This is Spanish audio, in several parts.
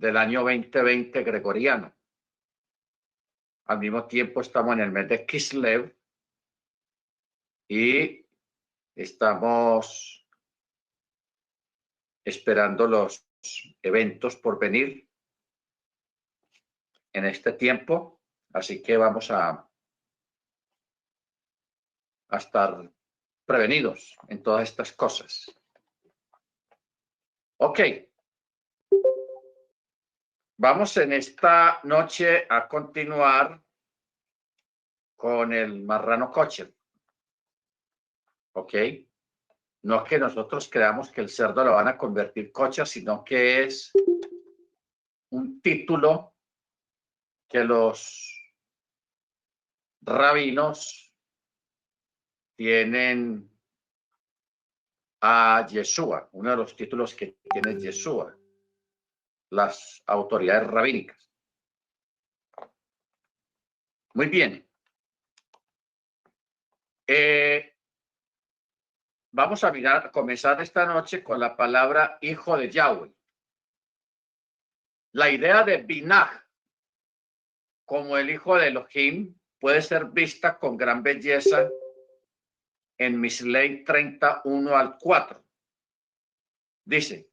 del año 2020 gregoriano. Al mismo tiempo estamos en el mes de Kislev y estamos esperando los eventos por venir en este tiempo, así que vamos a estar prevenidos en todas estas cosas. Ok. Vamos en esta noche a continuar con el marrano kosher. Ok. No es que nosotros creamos que el cerdo lo van a convertir kosher, sino que es un título que los rabinos tienen a Yeshua, uno de los títulos que tiene Yeshua, las autoridades rabínicas. Muy bien. Vamos a comenzar esta noche con la palabra hijo de Yahweh. La idea de Binah como el hijo de Elohim puede ser vista con gran belleza en Mislei 31 al 4. Dice,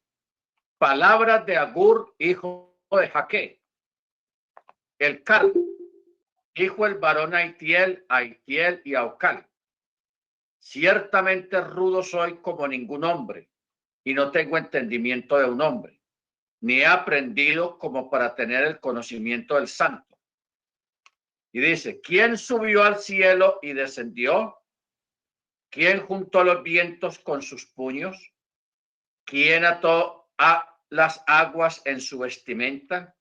palabras de Agur, hijo de Jaque, el Cal, hijo el varón Aitiel y Aucal. Ciertamente rudo soy como ningún hombre, y no tengo entendimiento de un hombre, ni he aprendido como para tener el conocimiento del santo. Y dice, ¿quién subió al cielo y descendió? ¿Quién juntó los vientos con sus puños? ¿Quién ató a las aguas en su vestimenta?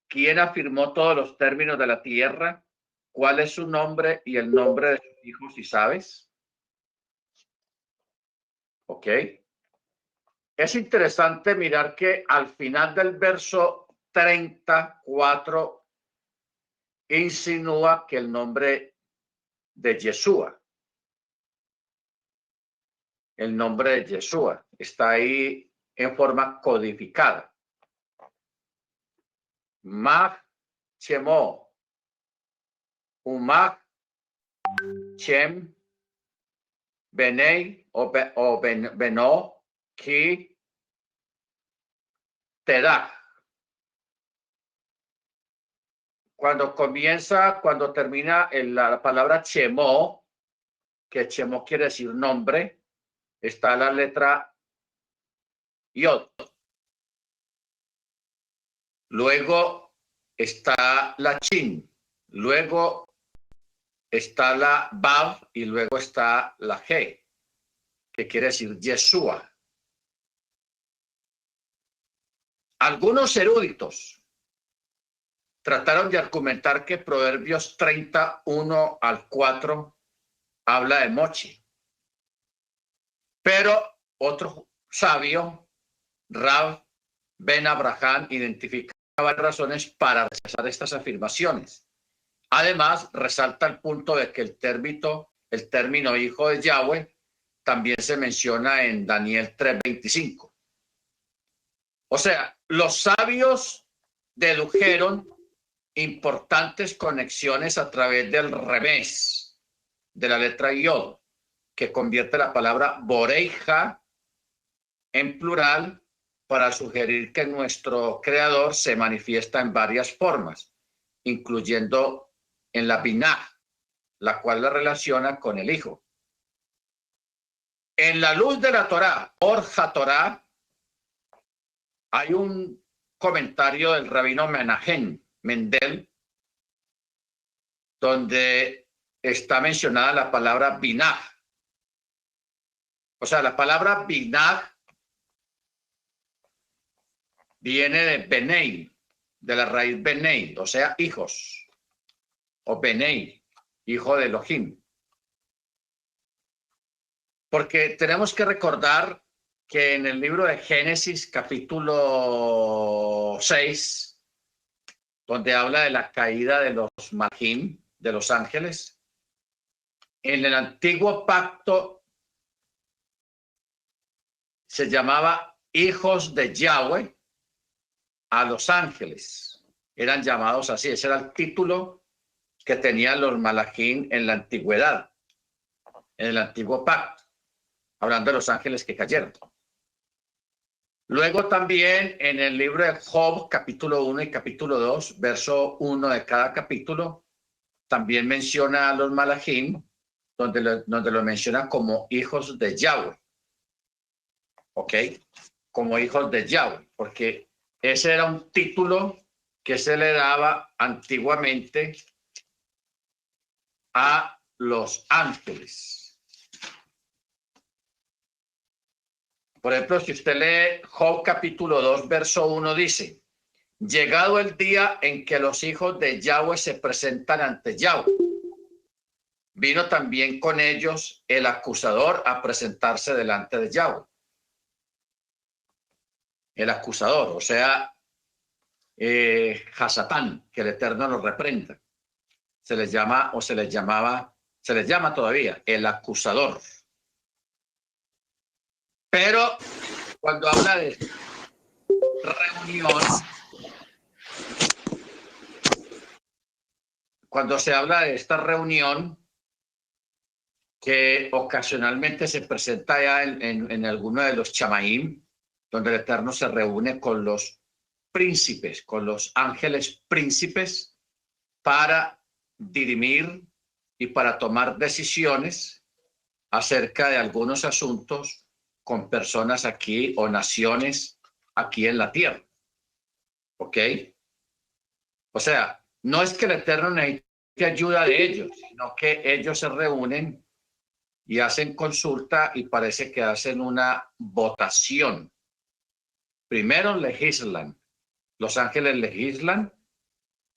¿Quién afirmó todos los términos de la tierra? ¿Cuál es su nombre y el nombre de sus hijos, si sabes? Ok. Es interesante mirar que al final del verso 34 insinúa que el nombre de Yeshua, el nombre de Yeshua, está ahí en forma codificada. Mag Chemo, Umag Chem, Benei o Beno, Ki, Terah. Cuando termina la palabra Chemo, que Chemo quiere decir nombre, está la letra Yod. Luego está la Chin. Luego está la Vav y luego está la G, que quiere decir Yeshua. Algunos eruditos trataron de argumentar que Proverbios 31 al 4 habla de Mochi. Pero otro sabio, Rav Ben Abraham, identifica varias razones para rechazar estas afirmaciones. Además, resalta el punto de que el término hijo de Yahweh también se menciona en Daniel 3:25. O sea, los sabios dedujeron importantes conexiones a través del revés de la letra Yod, que convierte la palabra Boreija en plural para sugerir que nuestro creador se manifiesta en varias formas, incluyendo en la Binah, la cual la relaciona con el hijo. En la luz de la Torá, Or HaTorá, hay un comentario del rabino Menahem Mendel, donde está mencionada la palabra Binah. O sea, la palabra Binah viene de Benei, de la raíz Benei, o sea, hijos, o Benei, hijo de Elohim. Porque tenemos que recordar que en el libro de Génesis, capítulo 6, donde habla de la caída de los Malhim, de los ángeles, en el antiguo pacto se llamaba hijos de Yahweh, a los ángeles. Eran llamados así. Ese era el título que tenían los malachim en la antigüedad, en el antiguo pacto, hablando de los ángeles que cayeron. Luego también en el libro de Job, capítulo 1 y capítulo 2, verso 1 de cada capítulo, también menciona a los malachim, donde lo menciona como hijos de Yahweh. ¿Ok? Como hijos de Yahweh, porque ese era un título que se le daba antiguamente a los ángeles. Por ejemplo, si usted lee Job capítulo 2, verso 1, dice: llegado el día en que los hijos de Yahweh se presentan ante Yahweh, vino también con ellos el acusador a presentarse delante de Yahweh. El acusador, o sea, Hasatán, que el Eterno lo reprenda. Se les llama, o se les llamaba, se les llama todavía el acusador. Pero cuando habla de reunión, cuando se habla de esta reunión que ocasionalmente se presenta ya en alguno de los chamaim, donde el Eterno se reúne con los príncipes, con los ángeles príncipes, para dirimir y para tomar decisiones acerca de algunos asuntos con personas aquí o naciones aquí en la tierra. ¿Ok? O sea, no es que el Eterno necesite ayuda de ellos, sino que ellos se reúnen y hacen consulta y parece que hacen una votación. Primero legislan, los ángeles legislan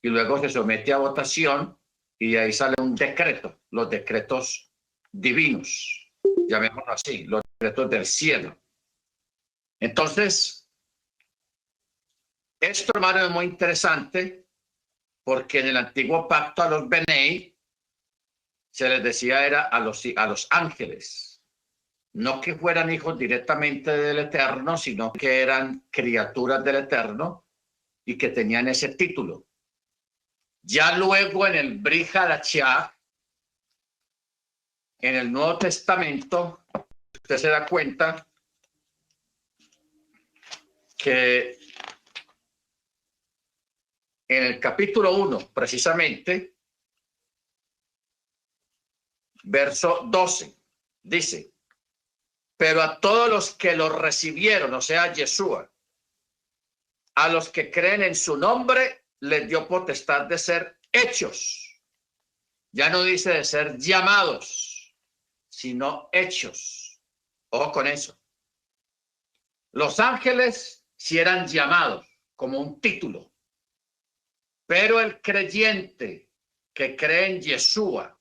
y luego se somete a votación y de ahí sale un decreto, los decretos divinos, llamémoslo así, los decretos del cielo. Entonces, esto, hermano, es muy interesante porque en el antiguo pacto a los Benei se les decía era a los ángeles, no que fueran hijos directamente del Eterno, sino que eran criaturas del Eterno y que tenían ese título. Ya luego en el Brit Hadashah, en el Nuevo Testamento, usted se da cuenta que en el capítulo 1, precisamente, verso 12, dice: pero a todos los que lo recibieron, o sea, Yeshua, a los que creen en su nombre, les dio potestad de ser hechos. Ya no dice de ser llamados, sino hechos. Ojo con eso. Los ángeles sí eran llamados como un título, pero el creyente que cree en Yeshua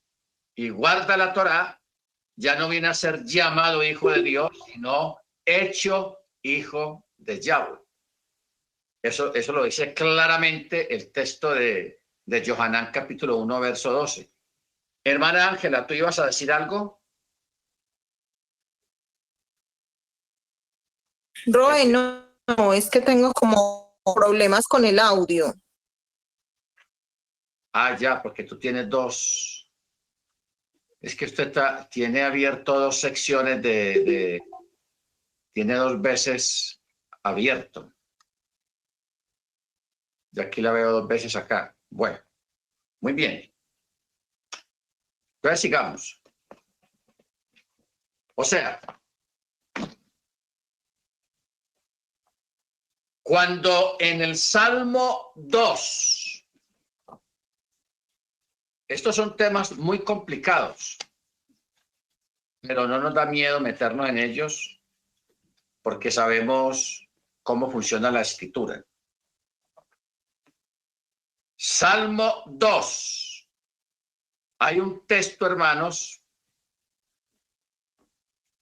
y guarda la Torá ya no viene a ser llamado hijo de Dios, sino hecho hijo de Yahweh. Eso lo dice claramente el texto de Yohanan capítulo 1, verso 12. Hermana Ángela, ¿tú ibas a decir algo? Roe, no, es que tengo como problemas con el audio. Ah, ya, porque tú tienes dos. Es que usted tiene abierto dos secciones tiene dos veces abierto. Y aquí la veo dos veces acá. Bueno, muy bien. Entonces sigamos. O sea, cuando en el Salmo 2, estos son temas muy complicados, pero no nos da miedo meternos en ellos porque sabemos cómo funciona la escritura. Salmo 2. Hay un texto, hermanos,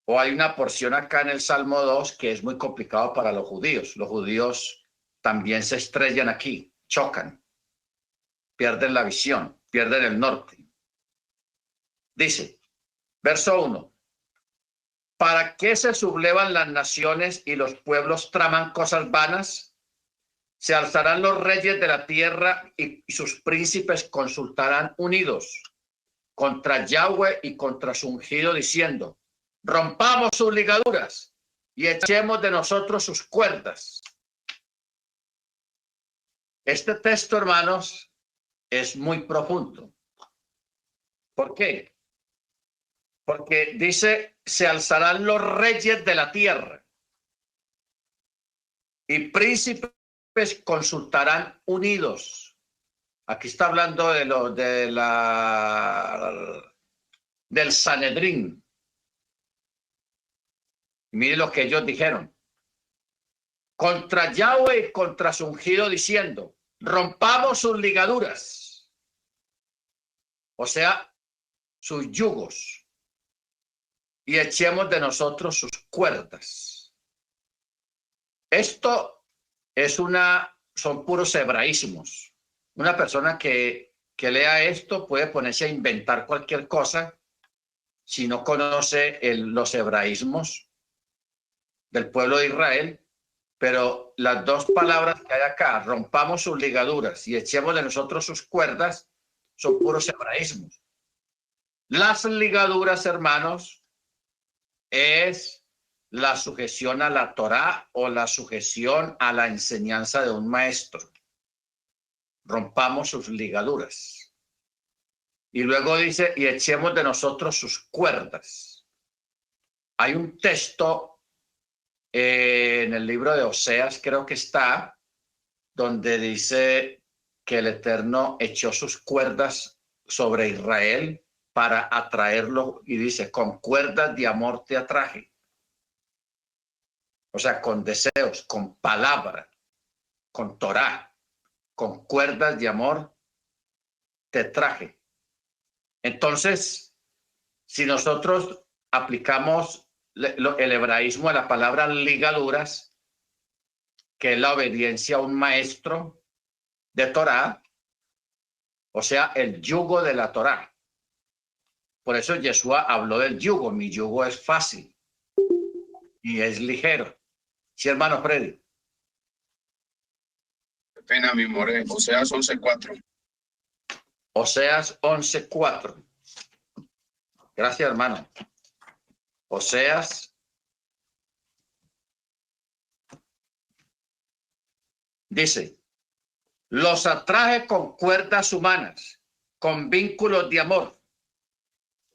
o hay una porción acá en el Salmo 2 que es muy complicado para los judíos. Los judíos también se estrellan aquí, chocan, pierden la visión, pierden el norte. Dice, verso 1. ¿Para qué se sublevan las naciones y los pueblos traman cosas vanas? Se alzarán los reyes de la tierra y sus príncipes consultarán unidos contra Yahweh y contra su ungido, diciendo: rompamos sus ligaduras y echemos de nosotros sus cuerdas. Este texto, hermanos, es muy profundo. ¿Por qué? Porque dice: se alzarán los reyes de la tierra y príncipes consultarán unidos. Aquí está hablando del Sanedrín. Mire lo que ellos dijeron. Contra Yahweh y contra su ungido, diciendo: rompamos sus ligaduras. O sea, sus yugos. Y echemos de nosotros sus cuerdas. Esto son puros hebraísmos. Una persona que lea esto puede ponerse a inventar cualquier cosa si no conoce los hebraísmos del pueblo de Israel, pero las dos palabras que hay acá, rompamos sus ligaduras y echemos de nosotros sus cuerdas, son puros hebraísmos. Las ligaduras, hermanos, es la sujeción a la Torá o la sujeción a la enseñanza de un maestro. Rompamos sus ligaduras. Y luego dice: y echemos de nosotros sus cuerdas. Hay un texto en el libro de Oseas, creo que está, donde dice que el Eterno echó sus cuerdas sobre Israel para atraerlo, y dice: con cuerdas de amor te atraje. O sea, con deseos, con palabra, con Torá, con cuerdas de amor te traje. Entonces, si nosotros aplicamos el hebraísmo a la palabra ligaduras, que es la obediencia a un maestro de Torá, o sea, el yugo de la Torá. Por eso Yeshua habló del yugo. Mi yugo es fácil y es ligero. Sí, hermano Freddy. Qué pena, mi more. Oseas 11:4. Oseas 11:4. Gracias, hermano. Oseas dice: los atraje con cuerdas humanas, con vínculos de amor.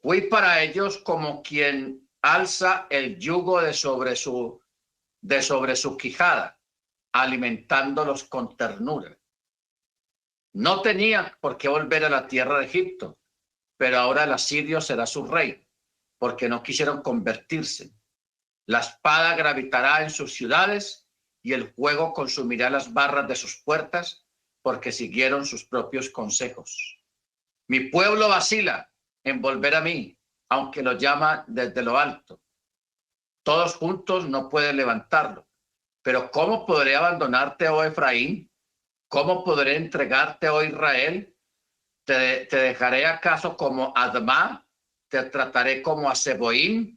Fui para ellos como quien alza el yugo de sobre su quijada, alimentándolos con ternura. No tenían por qué volver a la tierra de Egipto, pero ahora el asirio será su rey, porque no quisieron convertirse. La espada gravitará en sus ciudades y el fuego consumirá las barras de sus puertas, porque siguieron sus propios consejos. Mi pueblo vacila en volver a mí, aunque lo llama desde lo alto. Todos juntos no pueden levantarlo. Pero ¿cómo podré abandonarte, oh Efraín? ¿Cómo podré entregarte, oh Israel? ¿Te dejaré acaso como Admá? ¿Te trataré como a Seboim?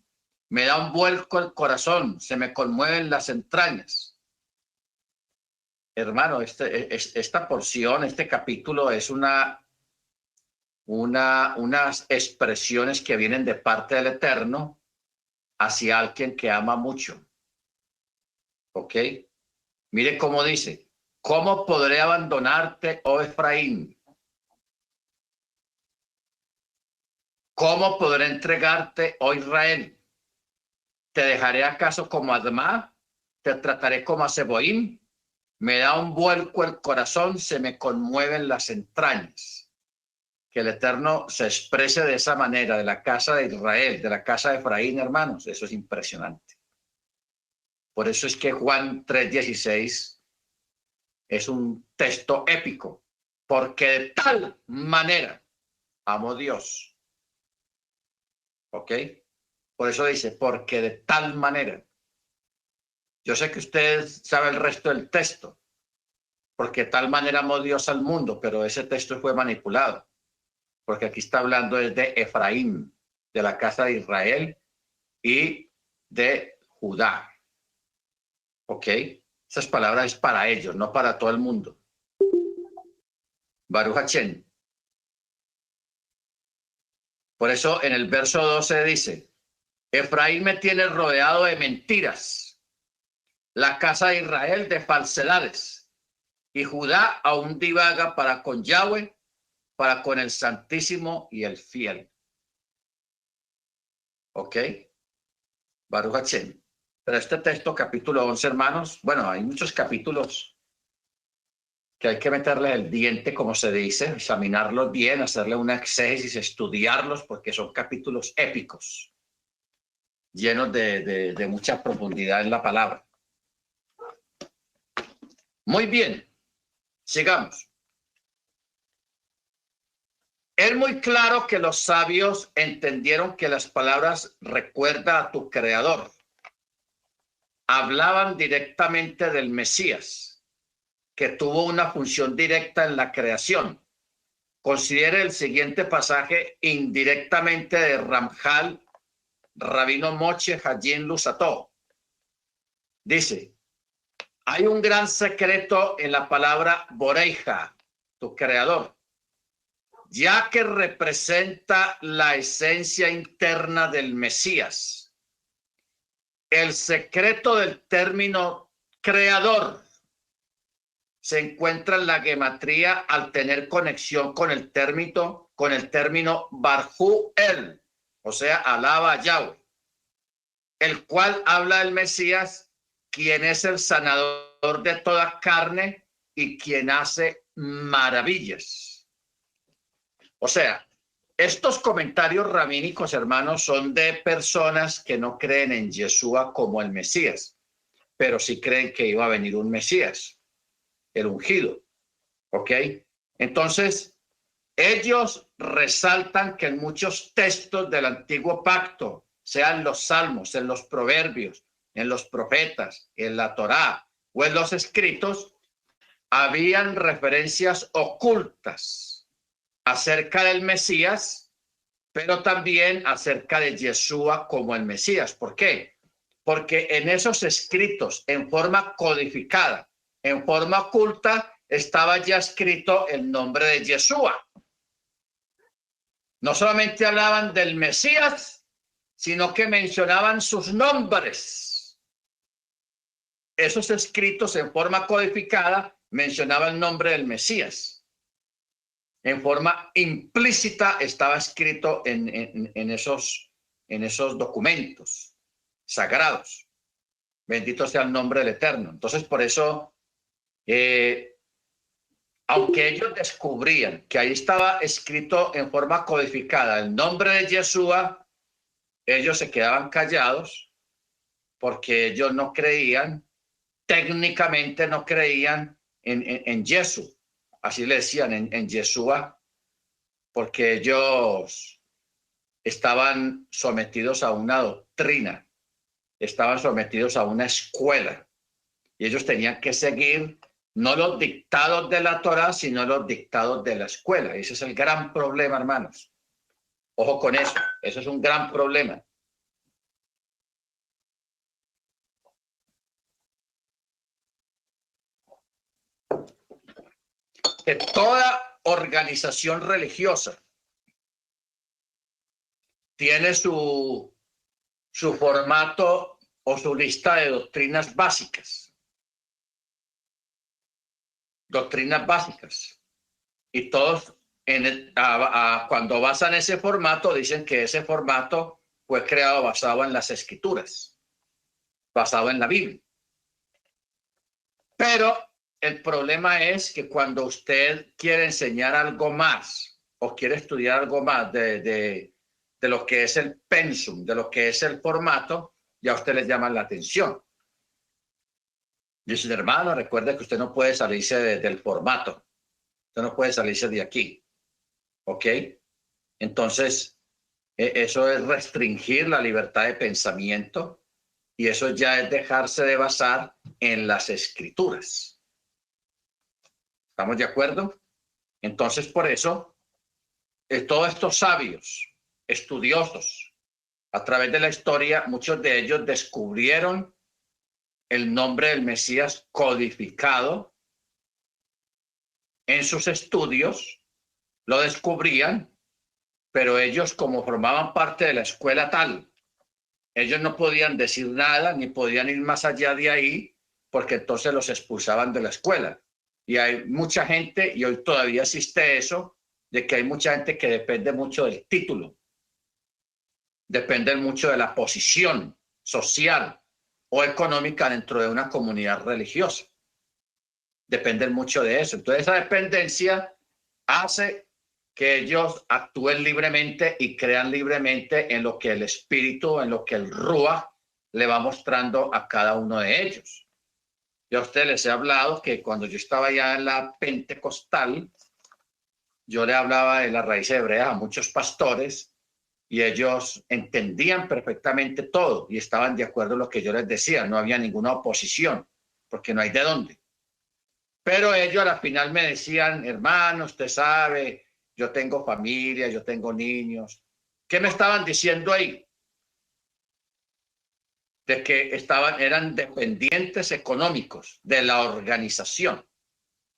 Me da un vuelco el corazón, se me conmueven las entrañas. Hermano, esta porción, este capítulo es unas expresiones que vienen de parte del Eterno hacia alguien que ama mucho. ¿Ok? Mire cómo dice: ¿cómo podré abandonarte, oh Efraín? ¿Cómo podré entregarte, oh Israel? ¿Te dejaré acaso como Admá? ¿Te trataré como a Seboim? Me da un vuelco el corazón, se me conmueven las entrañas. Que el Eterno se exprese de esa manera, de la casa de Israel, de la casa de Efraín, hermanos, eso es impresionante. Por eso es que Juan 3:16 es un texto épico, porque de tal manera amó Dios. ¿Ok? Por eso dice: porque de tal manera. Yo sé que usted sabe el resto del texto, porque de tal manera amó Dios al mundo, pero ese texto fue manipulado, porque aquí está hablando de Efraín, de la casa de Israel y de Judá. ¿Ok? Esas palabras es para ellos, no para todo el mundo. Baruch Hashem. Por eso en el verso 12 dice, Efraín me tiene rodeado de mentiras, la casa de Israel de falsedades, y Judá aún divaga para con Yahweh, para con el Santísimo y el Fiel. ¿Ok? Baruch Hashem. Pero este texto, capítulo 11, hermanos, bueno, hay muchos capítulos que hay que meterle el diente, como se dice, examinarlos bien, hacerle una exégesis, estudiarlos, porque son capítulos épicos, llenos de mucha profundidad en la palabra. Muy bien, sigamos. Es muy claro que los sabios entendieron que las palabras recuerda a tu creador hablaban directamente del Mesías, que tuvo una función directa en la creación. Considere el siguiente pasaje indirectamente de Ramjal, Rabino Moshe Hayim Luzzatto. Dice, hay un gran secreto en la palabra Boreija, tu creador, ya que representa la esencia interna del Mesías. El secreto del término creador se encuentra en la gematría al tener conexión con el término Barjú El, o sea, alaba a Yahweh, el cual habla del Mesías, quien es el sanador de toda carne y quien hace maravillas. O sea, estos comentarios rabínicos, hermanos, son de personas que no creen en Yeshua como el Mesías, pero sí creen que iba a venir un Mesías, el ungido. ¿Ok? Entonces, ellos resaltan que en muchos textos del Antiguo Pacto, sean los Salmos, en los Proverbios, en los Profetas, en la Torá o en los escritos, habían referencias ocultas acerca del Mesías, pero también acerca de Yeshua como el Mesías. ¿Por qué? Porque en esos escritos, en forma codificada, en forma oculta, estaba ya escrito el nombre de Yeshua. No solamente hablaban del Mesías, sino que mencionaban sus nombres. Esos escritos en forma codificada mencionaban el nombre del Mesías. En forma implícita estaba escrito en esos documentos sagrados. Bendito sea el nombre del Eterno. Entonces, por eso, aunque ellos descubrían que ahí estaba escrito en forma codificada el nombre de Yeshua, ellos se quedaban callados porque ellos no creían, técnicamente no creían en Jesús. Así le decían en Yeshua, porque ellos estaban sometidos a una doctrina, estaban sometidos a una escuela, y ellos tenían que seguir no los dictados de la Torá, sino los dictados de la escuela. Ese es el gran problema, hermanos. Ojo con eso, eso es un gran problema. Que toda organización religiosa tiene su formato o su lista de doctrinas básicas. Doctrinas básicas. Y todos cuando basan ese formato dicen que ese formato fue creado basado en las escrituras, basado en la Biblia. Pero el problema es que cuando usted quiere enseñar algo más o quiere estudiar algo más de lo que es el pensum, de lo que es el formato, ya a usted le llama la atención. Dice, hermano, recuerde que usted no puede salirse del formato. Usted no puede salirse de aquí. ¿Ok? Entonces, eso es restringir la libertad de pensamiento y eso ya es dejarse de basar en las escrituras. ¿Estamos de acuerdo? Entonces, por eso, todos estos sabios, estudiosos, a través de la historia, muchos de ellos descubrieron el nombre del Mesías codificado en sus estudios, lo descubrían, pero ellos, como formaban parte de la escuela tal, ellos no podían decir nada ni podían ir más allá de ahí, porque entonces los expulsaban de la escuela. Y hay mucha gente, y hoy todavía existe eso, de que hay mucha gente que depende mucho del título, depende mucho de la posición social o económica dentro de una comunidad religiosa. Dependen mucho de eso. Entonces esa dependencia hace que ellos actúen libremente y crean libremente en lo que el espíritu, en lo que el Ruach le va mostrando a cada uno de ellos. Yo a ustedes les he hablado que cuando yo estaba ya en la pentecostal, yo le hablaba de la raíz hebrea a muchos pastores y ellos entendían perfectamente todo y estaban de acuerdo en lo que yo les decía. No había ninguna oposición, porque no hay de dónde. Pero ellos a la final me decían, hermano, usted sabe, yo tengo familia, yo tengo niños. ¿Qué me estaban diciendo ahí? De que eran dependientes económicos de la organización.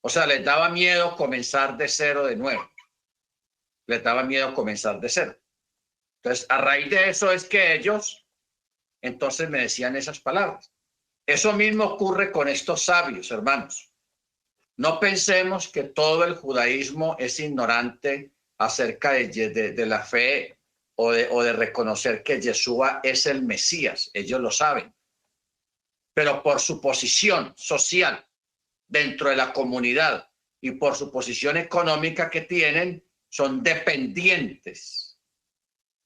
O sea, les daba miedo comenzar de cero de nuevo. Les daba miedo comenzar de cero. Entonces, a raíz de eso es que ellos entonces me decían esas palabras. Eso mismo ocurre con estos sabios, hermanos. No pensemos que todo el judaísmo es ignorante acerca de la fe o de reconocer que Yeshua es el Mesías. Ellos lo saben. Pero por su posición social dentro de la comunidad y por su posición económica que tienen, son dependientes.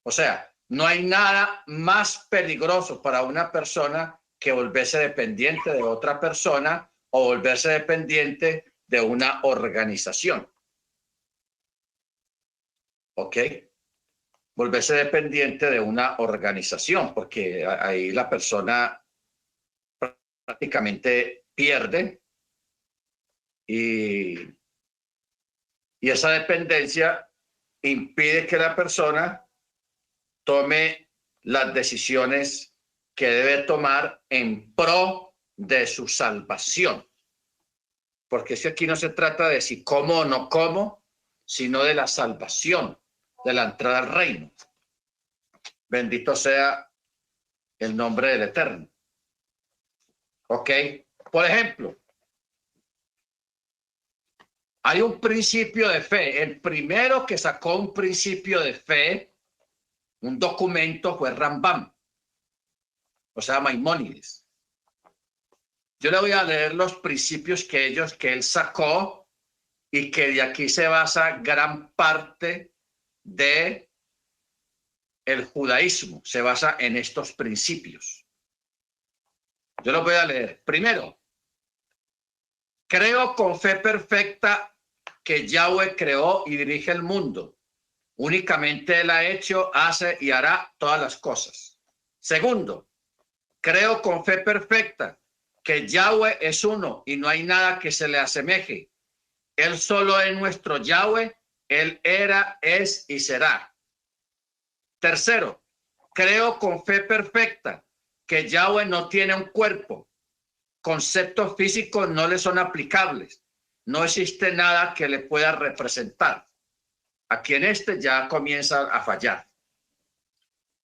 O sea, no hay nada más peligroso para una persona que volverse dependiente de otra persona o volverse dependiente de una organización. ¿Ok? Volverse dependiente de una organización, porque ahí la persona prácticamente pierde y esa dependencia impide que la persona tome las decisiones que debe tomar en pro de su salvación. Porque es que aquí no se trata de si como o no como, sino de la salvación, de la entrada al reino. Bendito sea el nombre del Eterno. ¿Ok? Por ejemplo, hay un principio de fe. El primero que sacó un principio de fe, un documento, fue Rambam, o sea, Maimónides. Yo le voy a leer los principios que él sacó y que de aquí se basa gran parte de el judaísmo. Se basa en estos principios. Yo los voy a leer. Primero, creo con fe perfecta que Yahweh creó y dirige el mundo. Únicamente Él ha hecho, hace y hará todas las cosas. Segundo, creo con fe perfecta que Yahweh es uno y no hay nada que se le asemeje. Él solo es nuestro Yahweh, Él era, es y será. Tercero, creo con fe perfecta que Yahweh no tiene un cuerpo. Conceptos físicos no le son aplicables. No existe nada que le pueda representar. Aquí en este ya comienza a fallar.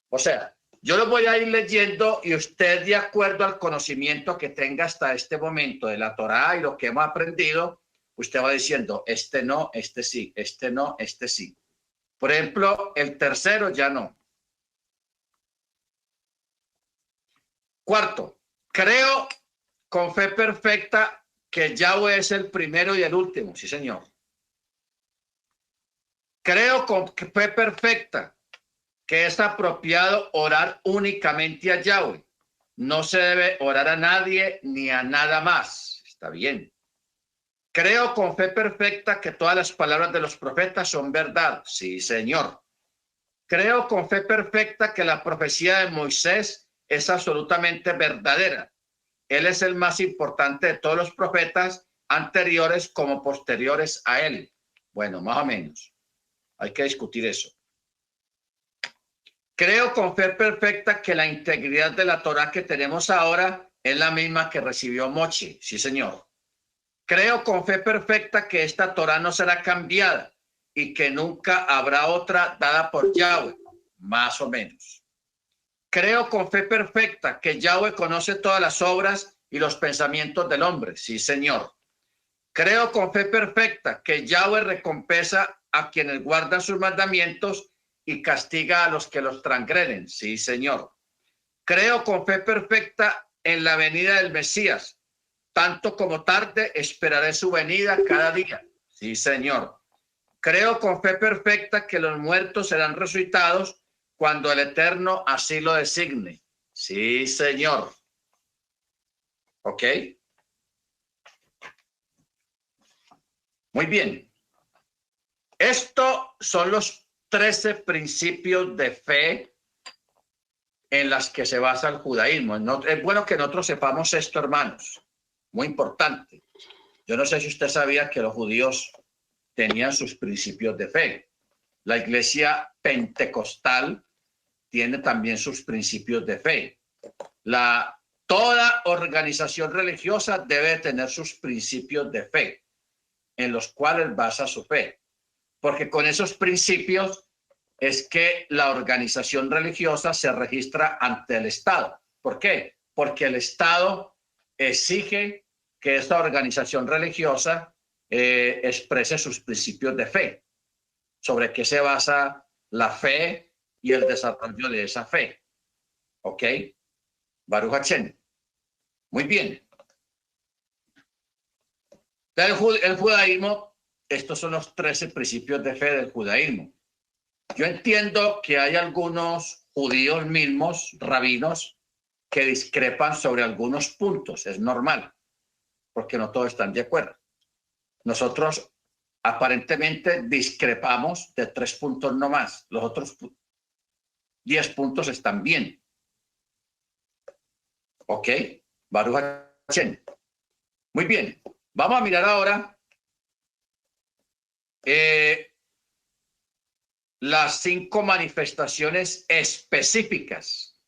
O sea, yo lo voy a ir leyendo y usted, de acuerdo al conocimiento que tenga hasta este momento de la Torá y lo que hemos aprendido, usted va diciendo, este no, este sí, este no, este sí. Por ejemplo, el tercero ya no. Cuarto, creo con fe perfecta que Yahweh es el primero y el último. Sí, señor. Creo con fe perfecta que es apropiado orar únicamente a Yahweh. No se debe orar a nadie ni a nada más. Está bien. Creo con fe perfecta que todas las palabras de los profetas son verdad. Sí, señor. Creo con fe perfecta que la profecía de Moisés es absolutamente verdadera. Él es el más importante de todos los profetas, anteriores como posteriores a él. Bueno, más o menos. Hay que discutir eso. Creo con fe perfecta que la integridad de la Torá que tenemos ahora es la misma que recibió Mochi, sí señor. Creo con fe perfecta que esta Torá no será cambiada y que nunca habrá otra dada por Yahweh, más o menos. Creo con fe perfecta que Yahweh conoce todas las obras y los pensamientos del hombre, sí señor. Creo con fe perfecta que Yahweh recompensa a quienes guardan sus mandamientos y castiga a los que los transgreden, sí señor. Creo con fe perfecta en la venida del Mesías. Tanto como tarde esperaré su venida cada día. Sí, señor. Creo con fe perfecta que los muertos serán resucitados cuando el Eterno así lo designe. Sí, señor. ¿Ok? Muy bien. Estos son los 13 principios de fe en las que se basa el judaísmo. Es bueno que nosotros sepamos esto, hermanos. Muy importante. Yo no sé si usted sabía que los judíos tenían sus principios de fe. La iglesia pentecostal tiene también sus principios de fe. Toda organización religiosa debe tener sus principios de fe, en los cuales basa su fe. Porque con esos principios es que la organización religiosa se registra ante el Estado. ¿Por qué? Porque el Estado exige que esta organización religiosa exprese sus principios de fe, sobre qué se basa la fe y el desarrollo de esa fe. ¿Ok? Baruch Hashem. Muy bien. El judaísmo, estos son los 13 principios de fe del judaísmo. Yo entiendo que hay algunos judíos mismos, rabinos, que discrepan sobre algunos puntos. Es normal, porque no todos están de acuerdo. Nosotros aparentemente discrepamos de 3 puntos no más. Los otros 10 puntos están bien. ¿Ok? Baruch Hashem. Muy bien. Vamos a mirar ahora las 5 manifestaciones específicas,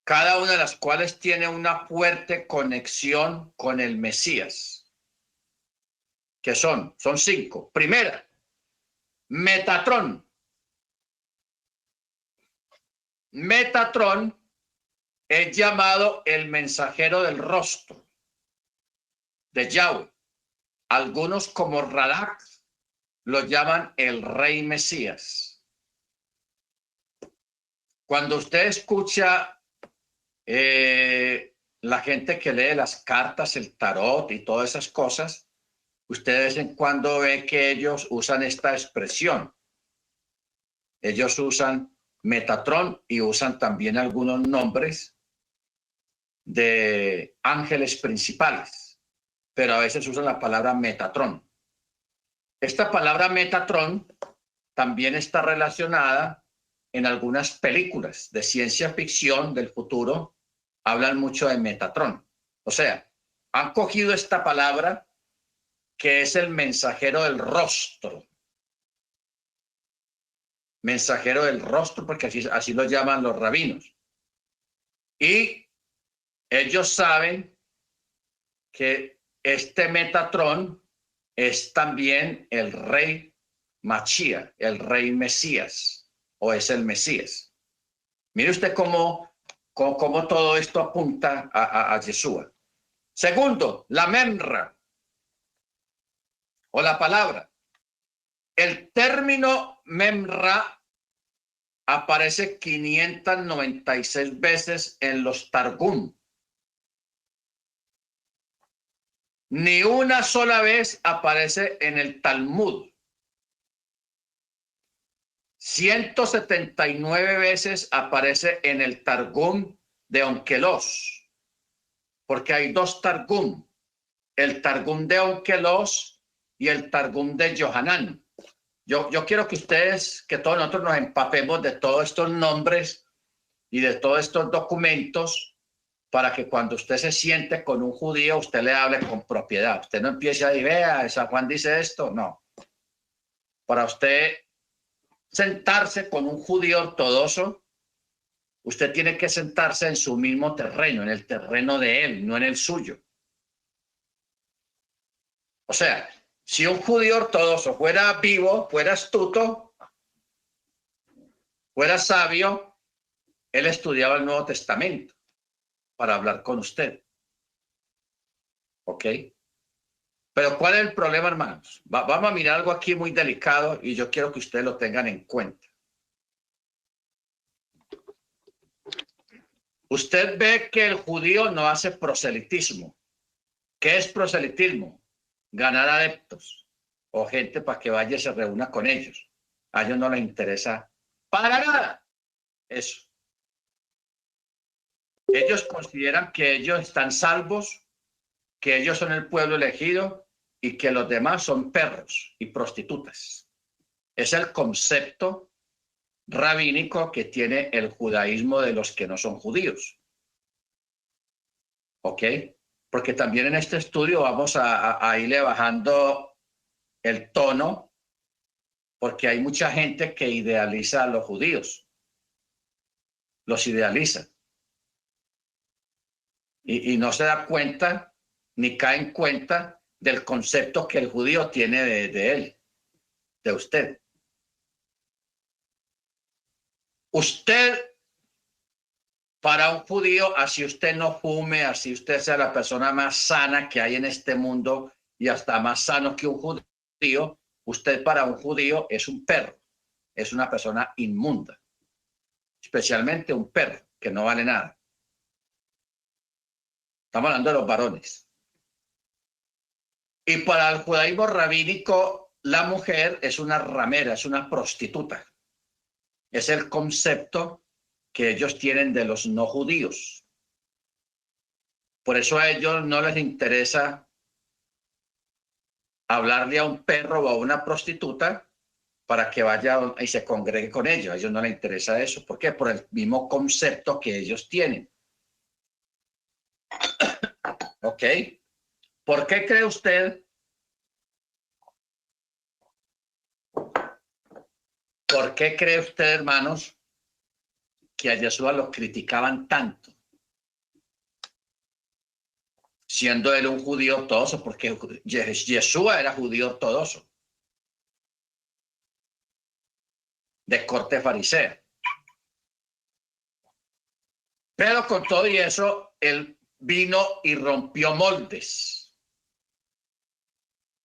cada una de las cuales tiene una fuerte conexión con el Mesías. ¿Qué son? Son 5. Primera, Metatrón. Metatrón es llamado el mensajero del rostro de Yahweh. Algunos como Radak lo llaman el rey Mesías. Cuando usted escucha la gente que lee las cartas, el tarot y todas esas cosas, usted de vez en cuando ve que ellos usan esta expresión. Ellos usan Metatrón y usan también algunos nombres de ángeles principales, pero a veces usan la palabra Metatrón. Esta palabra Metatrón también está relacionada en algunas películas de ciencia ficción del futuro. Hablan mucho de Metatrón. O sea, han cogido esta palabra que es el mensajero del rostro. Mensajero del rostro, porque así lo llaman los rabinos. Y ellos saben que este Metatrón es también el rey Mashiach, el rey Mesías, o es el Mesías. Mire usted cómo todo esto apunta a Yeshua. Segundo, la memra, o la palabra. El término memra aparece 596 veces en los Targum. Ni una sola vez aparece en el Talmud. 179 veces aparece en el Targum de Onkelos, porque hay 2 Targum, el Targum de Onkelos y el Targum de Yohanan. Yo quiero que ustedes, que todos nosotros nos empapemos de todos estos nombres y de todos estos documentos, para que cuando usted se siente con un judío, usted le hable con propiedad. Usted no empiece a decir, vea, San Juan dice esto. No. Para usted sentarse con un judío ortodoxo usted tiene que sentarse en su mismo terreno, en el terreno de él, no en el suyo. O sea, si un judío ortodoxo fuera vivo, fuera astuto, fuera sabio, él estudiaba el Nuevo Testamento para hablar con usted. ¿Ok? Pero ¿cuál es el problema, hermanos? Vamos a mirar algo aquí muy delicado y yo quiero que ustedes lo tengan en cuenta. Usted ve que el judío no hace proselitismo. ¿Qué es proselitismo? Ganar adeptos o gente para que vaya y se reúna con ellos. A ellos no les interesa para nada eso. Ellos consideran que ellos están salvos, que ellos son el pueblo elegido y que los demás son perros y prostitutas. Es el concepto rabínico que tiene el judaísmo de los que no son judíos. ¿Ok? Porque también en este estudio vamos a irle bajando el tono, porque hay mucha gente que idealiza a los judíos. Los idealiza. Y no se da cuenta, ni cae en cuenta del concepto que el judío tiene de él, de usted. Usted, para un judío, así usted no fume, así usted sea la persona más sana que hay en este mundo y hasta más sano que un judío, usted para un judío es un perro, es una persona inmunda, especialmente un perro que no vale nada. Estamos hablando de los varones. Y para el judaísmo rabínico, la mujer es una ramera, es una prostituta. Es el concepto que ellos tienen de los no judíos. Por eso a ellos no les interesa hablarle a un perro o a una prostituta para que vaya y se congregue con ellos. A ellos no les interesa eso. ¿Por qué? Por el mismo concepto que ellos tienen. ¿Ok? ¿Por qué cree usted? ¿Por qué cree usted, hermanos, que a Yeshua lo criticaban tanto? Siendo él un judío ortodoxo, porque Yeshua era judío ortodoxo, de corte farisea. Pero con todo y eso, él vino y rompió moldes.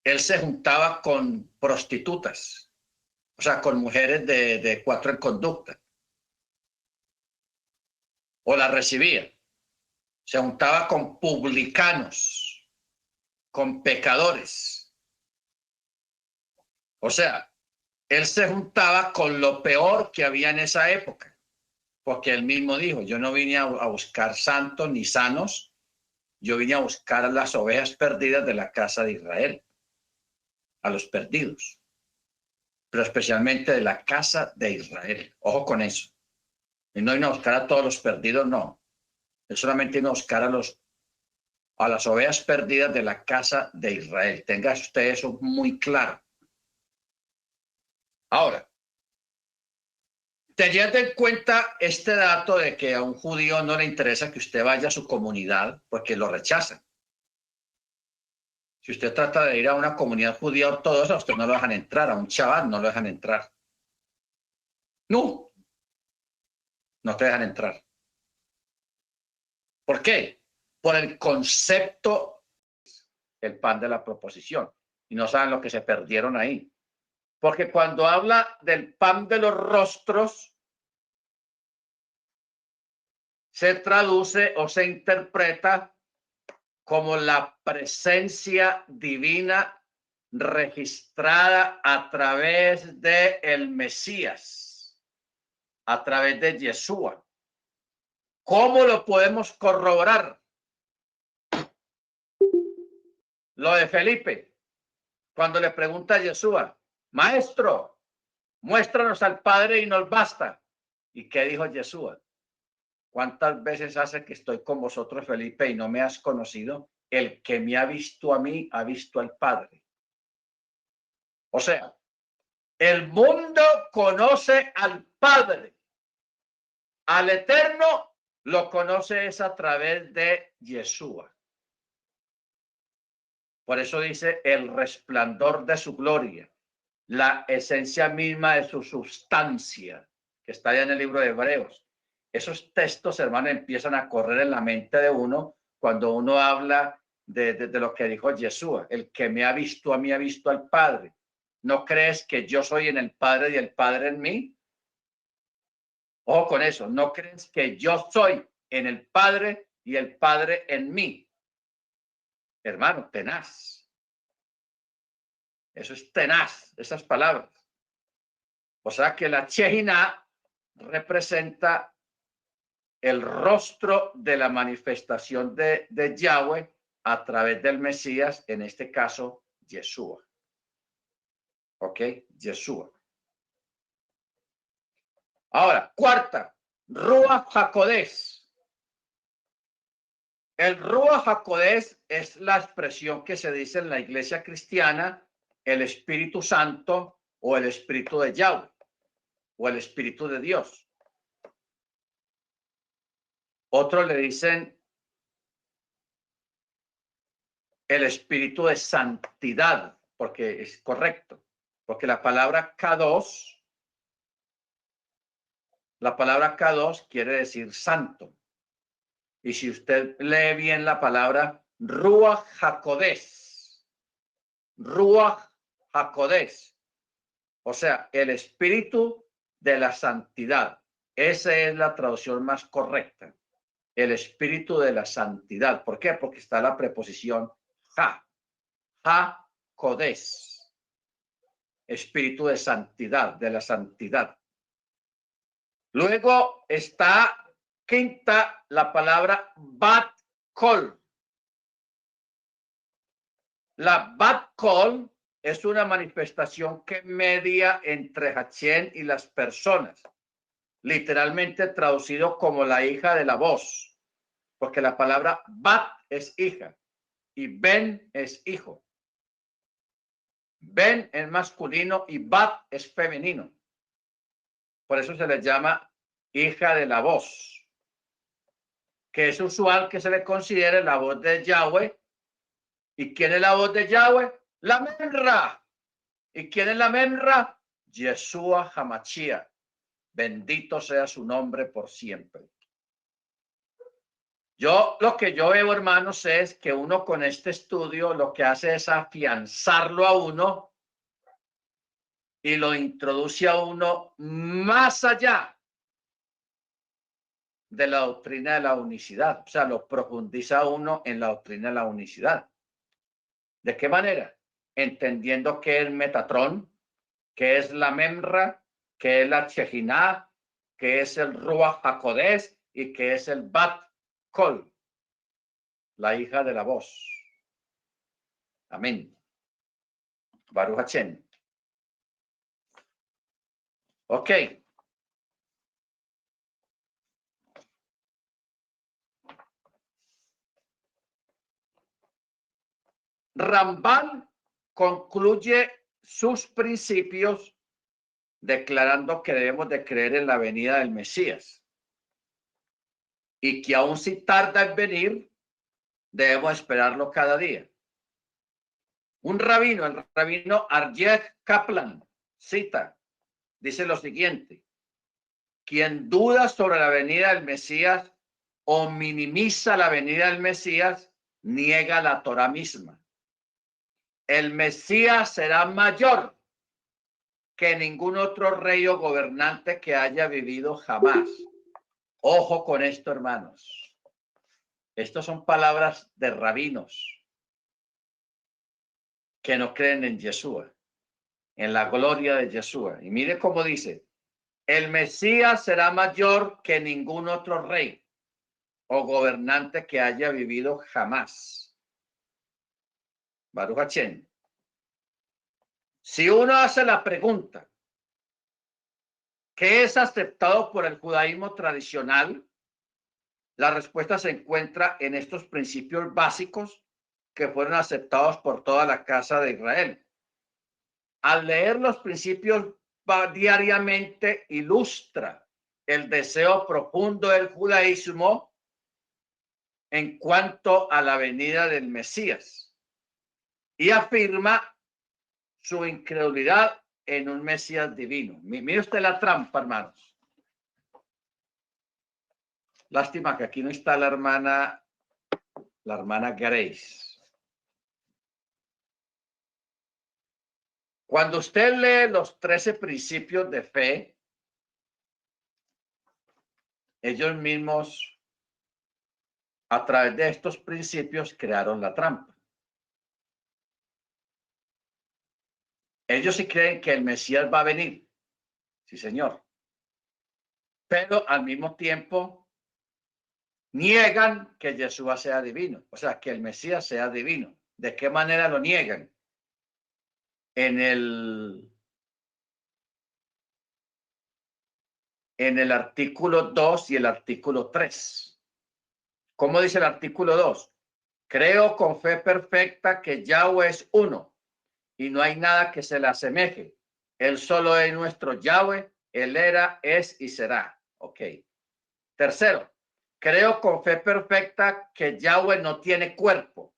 Él se juntaba con prostitutas, o sea, con mujeres de cuatro en conducta, o la recibía. Se juntaba con publicanos, con pecadores. O sea, él se juntaba con lo peor que había en esa época, porque él mismo dijo, yo no vine a buscar santos ni sanos, yo vine a buscar a las ovejas perdidas de la casa de Israel, a los perdidos, pero especialmente de la casa de Israel. Ojo con eso. Y no vino a buscar a todos los perdidos, no. Él solamente vino a buscar a las ovejas perdidas de la casa de Israel. Tenga usted eso muy claro. Ahora, teniendo en cuenta este dato de que a un judío no le interesa que usted vaya a su comunidad porque lo rechazan. Si usted trata de ir a una comunidad judía ortodoxa, usted no lo dejan entrar, a un chaval no lo dejan entrar. No, no te dejan entrar. ¿Por qué? Por el concepto, el pan de la proposición. Y no saben lo que se perdieron ahí. Porque cuando habla del pan de los rostros, se traduce o se interpreta como la presencia divina registrada a través de el Mesías, a través de Yeshua. ¿Cómo lo podemos corroborar? Lo de Felipe, cuando le pregunta a Yeshua, Maestro, muéstranos al Padre y nos basta. ¿Y qué dijo Yeshua? ¿Cuántas veces hace que estoy con vosotros, Felipe, y no me has conocido? El que me ha visto a mí, ha visto al Padre. O sea, el mundo conoce al Padre Al Eterno lo conoces a través de Yeshua. Por eso dice el resplandor de su gloria, la esencia misma de su sustancia, que está allá en el libro de Hebreos. Esos textos, hermano, empiezan a correr en la mente de uno cuando uno habla de lo que dijo Yeshua. El que me ha visto a mí ha visto al Padre. ¿No crees que yo soy en el Padre y el Padre en mí? Ojo con eso. ¿No crees que yo soy en el Padre y el Padre en mí? Hermano, tenaz. Eso es tenaz, esas palabras. O sea que la Shejinah representa el rostro de la manifestación de Yahweh a través del Mesías, en este caso, Yeshua. ¿Ok? Yeshua. Ahora, cuarta, Ruach HaKodesh. El Ruach HaKodesh es la expresión que se dice en la iglesia cristiana, el Espíritu Santo o el Espíritu de Yahweh o el Espíritu de Dios. Otros le dicen el Espíritu de santidad, porque es correcto, porque la palabra Kadosh quiere decir santo. Y si usted lee bien la palabra Ruach HaKodesh, o sea, el espíritu de la santidad. Esa es la traducción más correcta. El espíritu de la santidad. ¿Por qué? Porque está la preposición HaKodesh. Espíritu de santidad, de la santidad. Luego está quinta la palabra Bat Kol. La Bat Kol es una manifestación que media entre Hashem y las personas. Literalmente traducido como la hija de la voz. Porque la palabra Bat es hija y Ben es hijo. Ben es masculino y Bat es femenino. Por eso se le llama hija de la voz. Que es usual que se le considere la voz de Yahweh. ¿Y quién es la voz de Yahweh? La Memra. ¿Y quién es la Memra? Yeshua Hamashiach. Bendito sea su nombre por siempre. Lo que yo veo, hermanos, es que uno con este estudio lo que hace es afianzarlo a uno y lo introduce a uno más allá de la doctrina de la unicidad. O sea, lo profundiza uno en la doctrina de la unicidad. ¿De qué manera? Entendiendo que es Metatrón, que es la Memra, que es la Shejinah, que es el Ruach HaKodesh y que es el Bat Kol, la hija de la voz. Amén. Baruch Hashem. Ok. Ramban concluye sus principios declarando que debemos de creer en la venida del Mesías y que aun si tarda en venir, debemos esperarlo cada día. Un rabino, el rabino Aryeh Kaplan, dice lo siguiente: quien duda sobre la venida del Mesías o minimiza la venida del Mesías, niega la Torá misma. El Mesías será mayor que ningún otro rey o gobernante que haya vivido jamás. Ojo con esto, hermanos. Estas son palabras de rabinos que no creen en Yeshua, en la gloria de Yeshua. Y mire cómo dice: el Mesías será mayor que ningún otro rey o gobernante que haya vivido jamás. Baruch Hashem. Si uno hace la pregunta, ¿qué es aceptado por el judaísmo tradicional? La respuesta se encuentra en estos principios básicos que fueron aceptados por toda la casa de Israel. Al leer los principios diariamente, ilustra el deseo profundo del judaísmo en cuanto a la venida del Mesías y afirma su incredulidad en un Mesías divino. Mire usted la trampa, hermanos. Lástima que aquí no está la hermana Grace. Cuando usted lee los 13 principios de fe, ellos mismos, a través de estos principios, crearon la trampa. Ellos sí creen que el Mesías va a venir. Sí, señor. Pero al mismo tiempo niegan que Yeshua sea divino. O sea, que el Mesías sea divino. ¿De qué manera lo niegan? En el artículo 2 y el artículo 3. ¿Cómo dice el artículo 2? Creo con fe perfecta que Yahweh es uno y no hay nada que se le asemeje. Él solo es nuestro Yahweh, él era, es y será. Ok. Tercero, creo con fe perfecta que Yahweh no tiene cuerpo.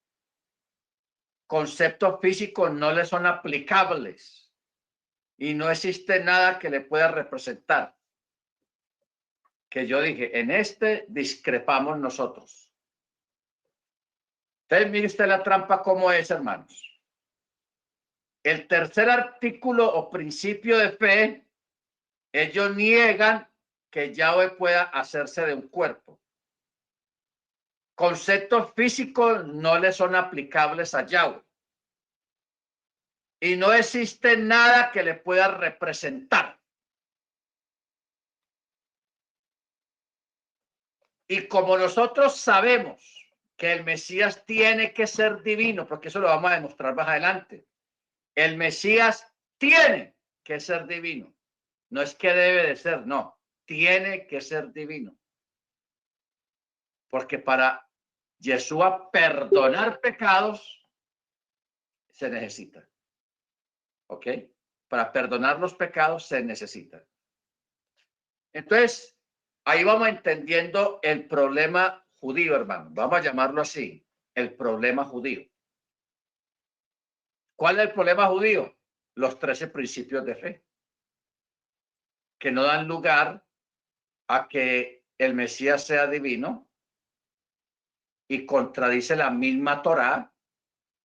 Conceptos físicos no le son aplicables y no existe nada que le pueda representar. Que yo dije, en este discrepamos nosotros. Entonces, mire usted la trampa cómo es, hermanos. El tercer artículo o principio de fe, ellos niegan que Yahweh pueda hacerse de un cuerpo. Conceptos físicos no le son aplicables a Yahweh. Y no existe nada que le pueda representar. Y como nosotros sabemos que el Mesías tiene que ser divino, porque eso lo vamos a demostrar más adelante, el Mesías tiene que ser divino. No es que debe de ser, no, tiene que ser divino. Porque para Yeshua perdonar pecados se necesita. ¿Ok? Para perdonar los pecados se necesita. Entonces, ahí vamos entendiendo el problema judío, hermano. Vamos a llamarlo así, el problema judío. ¿Cuál es el problema judío? Los 13 principios de fe, que no dan lugar a que el Mesías sea divino y contradice la misma Torá,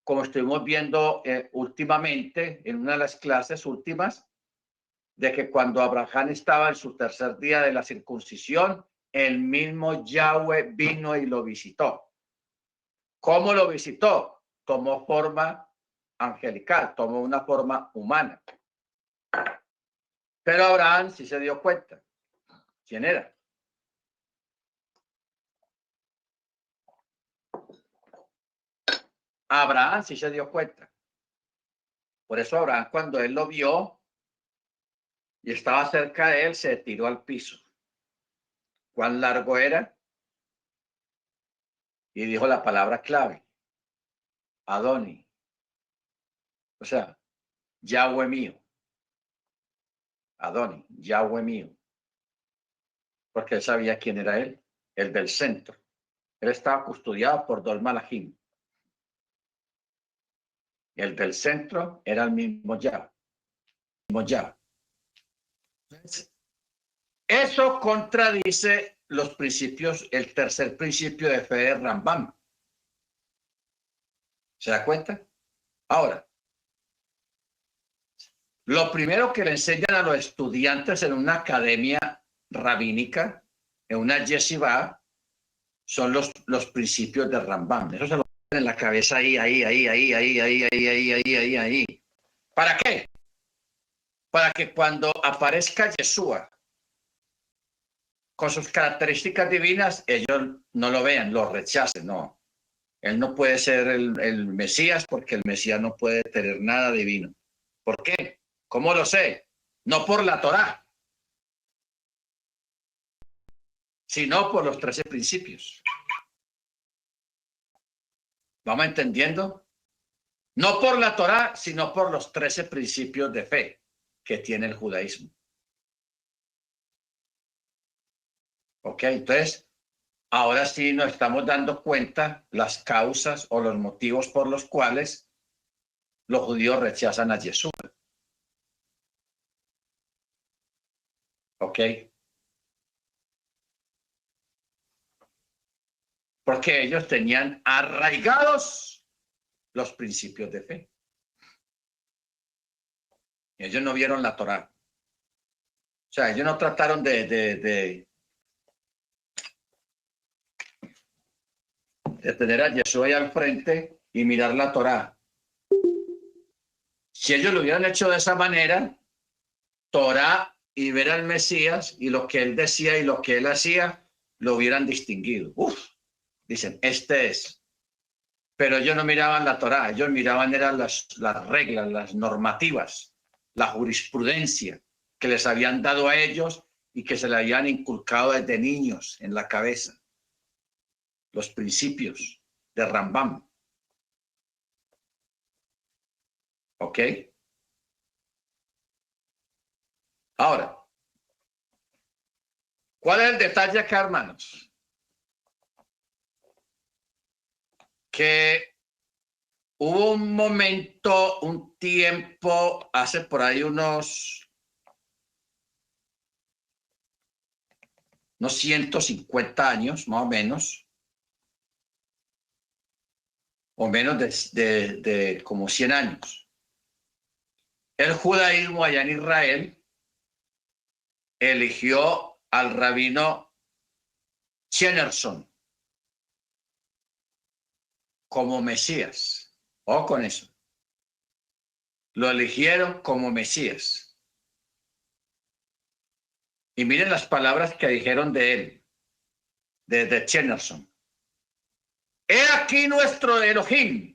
como estuvimos viendo últimamente en una de las clases últimas, de que cuando Abraham estaba en su tercer día de la circuncisión, el mismo Yahweh vino y lo visitó. ¿Cómo lo visitó? Tomó forma angelical, tomó una forma humana. Pero Abraham sí se dio cuenta. ¿Quién era? Abraham sí se dio cuenta. Por eso Abraham, cuando él lo vio y estaba cerca de él, se tiró al piso. ¿Cuán largo era? Y dijo la palabra clave. Adoni. O sea, Yahweh mío. Adoni, Yahweh mío. Porque él sabía quién era él, el del centro. Él estaba custodiado por dos malajim. El del centro era el mismo Yahweh. Eso contradice los principios, el tercer principio de fe de Rambam. ¿Se da cuenta? Ahora, lo primero que le enseñan a los estudiantes en una academia rabínica, en una yeshiva, son los principios de Rambam. Eso se lo ponen en la cabeza ahí. ¿Para qué? Para que cuando aparezca Yeshua con sus características divinas, ellos no lo vean, lo rechacen, no. Él no puede ser el Mesías porque el Mesías no puede tener nada divino. ¿Por qué? ¿Cómo lo sé? No por la Torá, sino por los 13 principios. ¿Vamos entendiendo? No por la Torá, sino por los 13 principios de fe que tiene el judaísmo. ¿Ok? Entonces, ahora sí nos estamos dando cuenta las causas o los motivos por los cuales los judíos rechazan a Jesús. ¿Ok? Porque ellos tenían arraigados los principios de fe. Ellos no vieron la Torá. O sea, ellos no trataron de tener a Jesús ahí al frente y mirar la Torá. Si ellos lo hubieran hecho de esa manera, Torá y ver al Mesías y lo que él decía y lo que él hacía, lo hubieran distinguido. Uf, dicen, este es. Pero ellos no miraban la Torá, ellos miraban eran las reglas, las normativas, la jurisprudencia que les habían dado a ellos y que se le habían inculcado desde niños en la cabeza. Los principios de Rambam. ¿Ok? Ahora, ¿cuál es el detalle acá, hermanos? Que hubo un momento, un tiempo, hace por ahí unos 150 años, más o menos de como 100 años. El judaísmo allá en Israel eligió al rabino Chenerson como Mesías. O con eso. Lo eligieron como Mesías. Y miren las palabras que dijeron de él, de Chenerson. He aquí nuestro Elohim.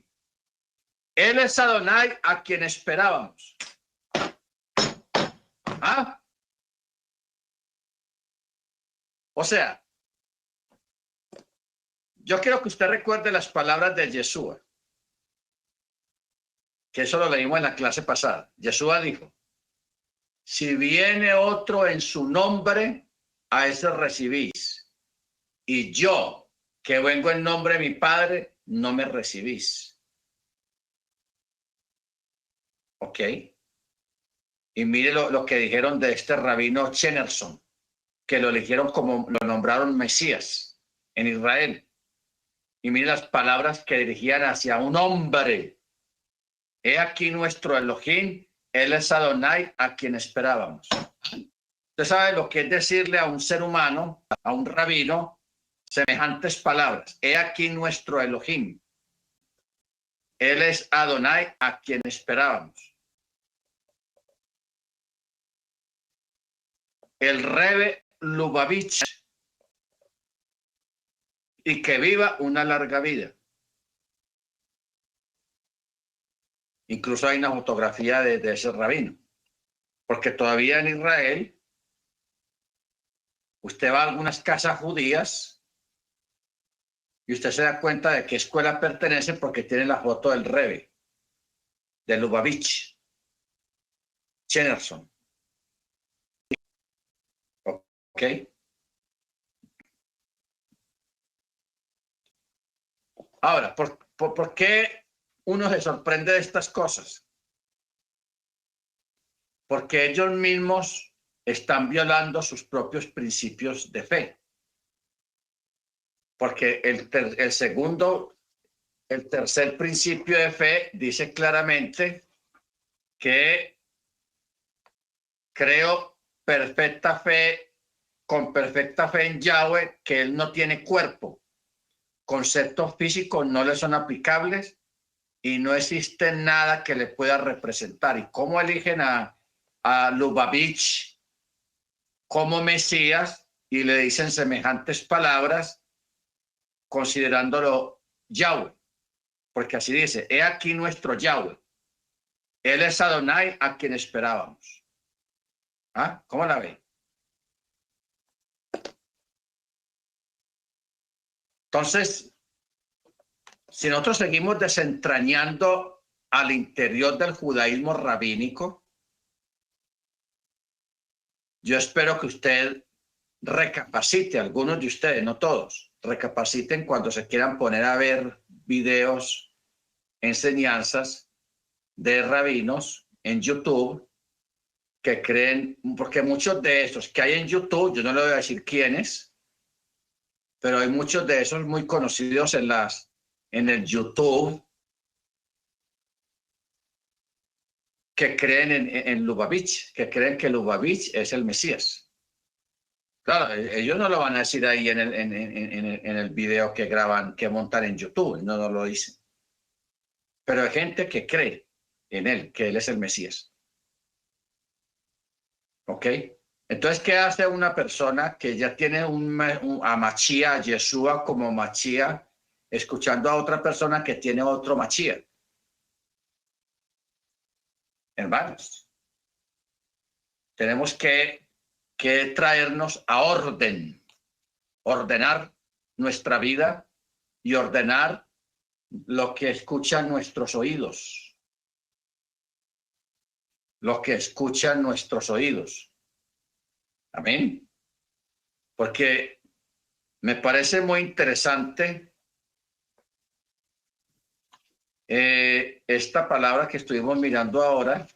Él es Adonai a quien esperábamos. ¿Ah? O sea, yo quiero que usted recuerde las palabras de Yeshua, que eso lo leímos en la clase pasada. Yeshua dijo, si viene otro en su nombre, a ese recibís. Y yo, que vengo en nombre de mi Padre, no me recibís. ¿Ok? Y mire lo que dijeron de este rabino Chenerson, que lo eligieron como, lo nombraron Mesías en Israel. Y mire las palabras que dirigían hacia un hombre. He aquí nuestro Elohim, él es Adonai a quien esperábamos. Usted sabe lo que es decirle a un ser humano, a un rabino, semejantes palabras. He aquí nuestro Elohim. Él es Adonai a quien esperábamos. El Rebbe Lubavitch. Y que viva una larga vida. Incluso hay una fotografía de ese rabino. Porque todavía en Israel, usted va a algunas casas judías y usted se da cuenta de qué escuela pertenece porque tiene la foto del Rebbe, de Lubavitch, Chenerson. ¿Ok? Ahora, ¿por qué uno se sorprende de estas cosas? Porque ellos mismos están violando sus propios principios de fe. Porque el tercer principio de fe dice claramente que creo con perfecta fe en Yahweh, que él no tiene cuerpo. Conceptos físicos no le son aplicables y no existe nada que le pueda representar. ¿Y cómo eligen a Lubavitch como Mesías y le dicen semejantes palabras considerándolo Yahweh? Porque así dice, he aquí nuestro Yahweh. Él es Adonai a quien esperábamos. ¿Ah? ¿Cómo la ve? Entonces, si nosotros seguimos desentrañando al interior del judaísmo rabínico, yo espero que usted recapacite, algunos de ustedes, no todos, recapaciten cuando se quieran poner a ver videos, enseñanzas de rabinos en YouTube que creen, porque muchos de esos que hay en YouTube, yo no le voy a decir quiénes, pero hay muchos de esos muy conocidos en el YouTube que creen en Lubavitch, que creen que Lubavitch es el Mesías. Claro, ellos no lo van a decir ahí en el video que graban, que montan en YouTube, no lo dicen. Pero hay gente que cree en él, que él es el Mesías. ¿Ok? Entonces, ¿qué hace una persona que ya tiene a Machía, a Yeshua como Machía, escuchando a otra persona que tiene otro Machía? Hermanos, tenemos que traernos a ordenar nuestra vida y ordenar lo que escuchan nuestros oídos. Lo que escuchan nuestros oídos. Amén. Porque me parece muy interesante esta palabra que estuvimos mirando ahora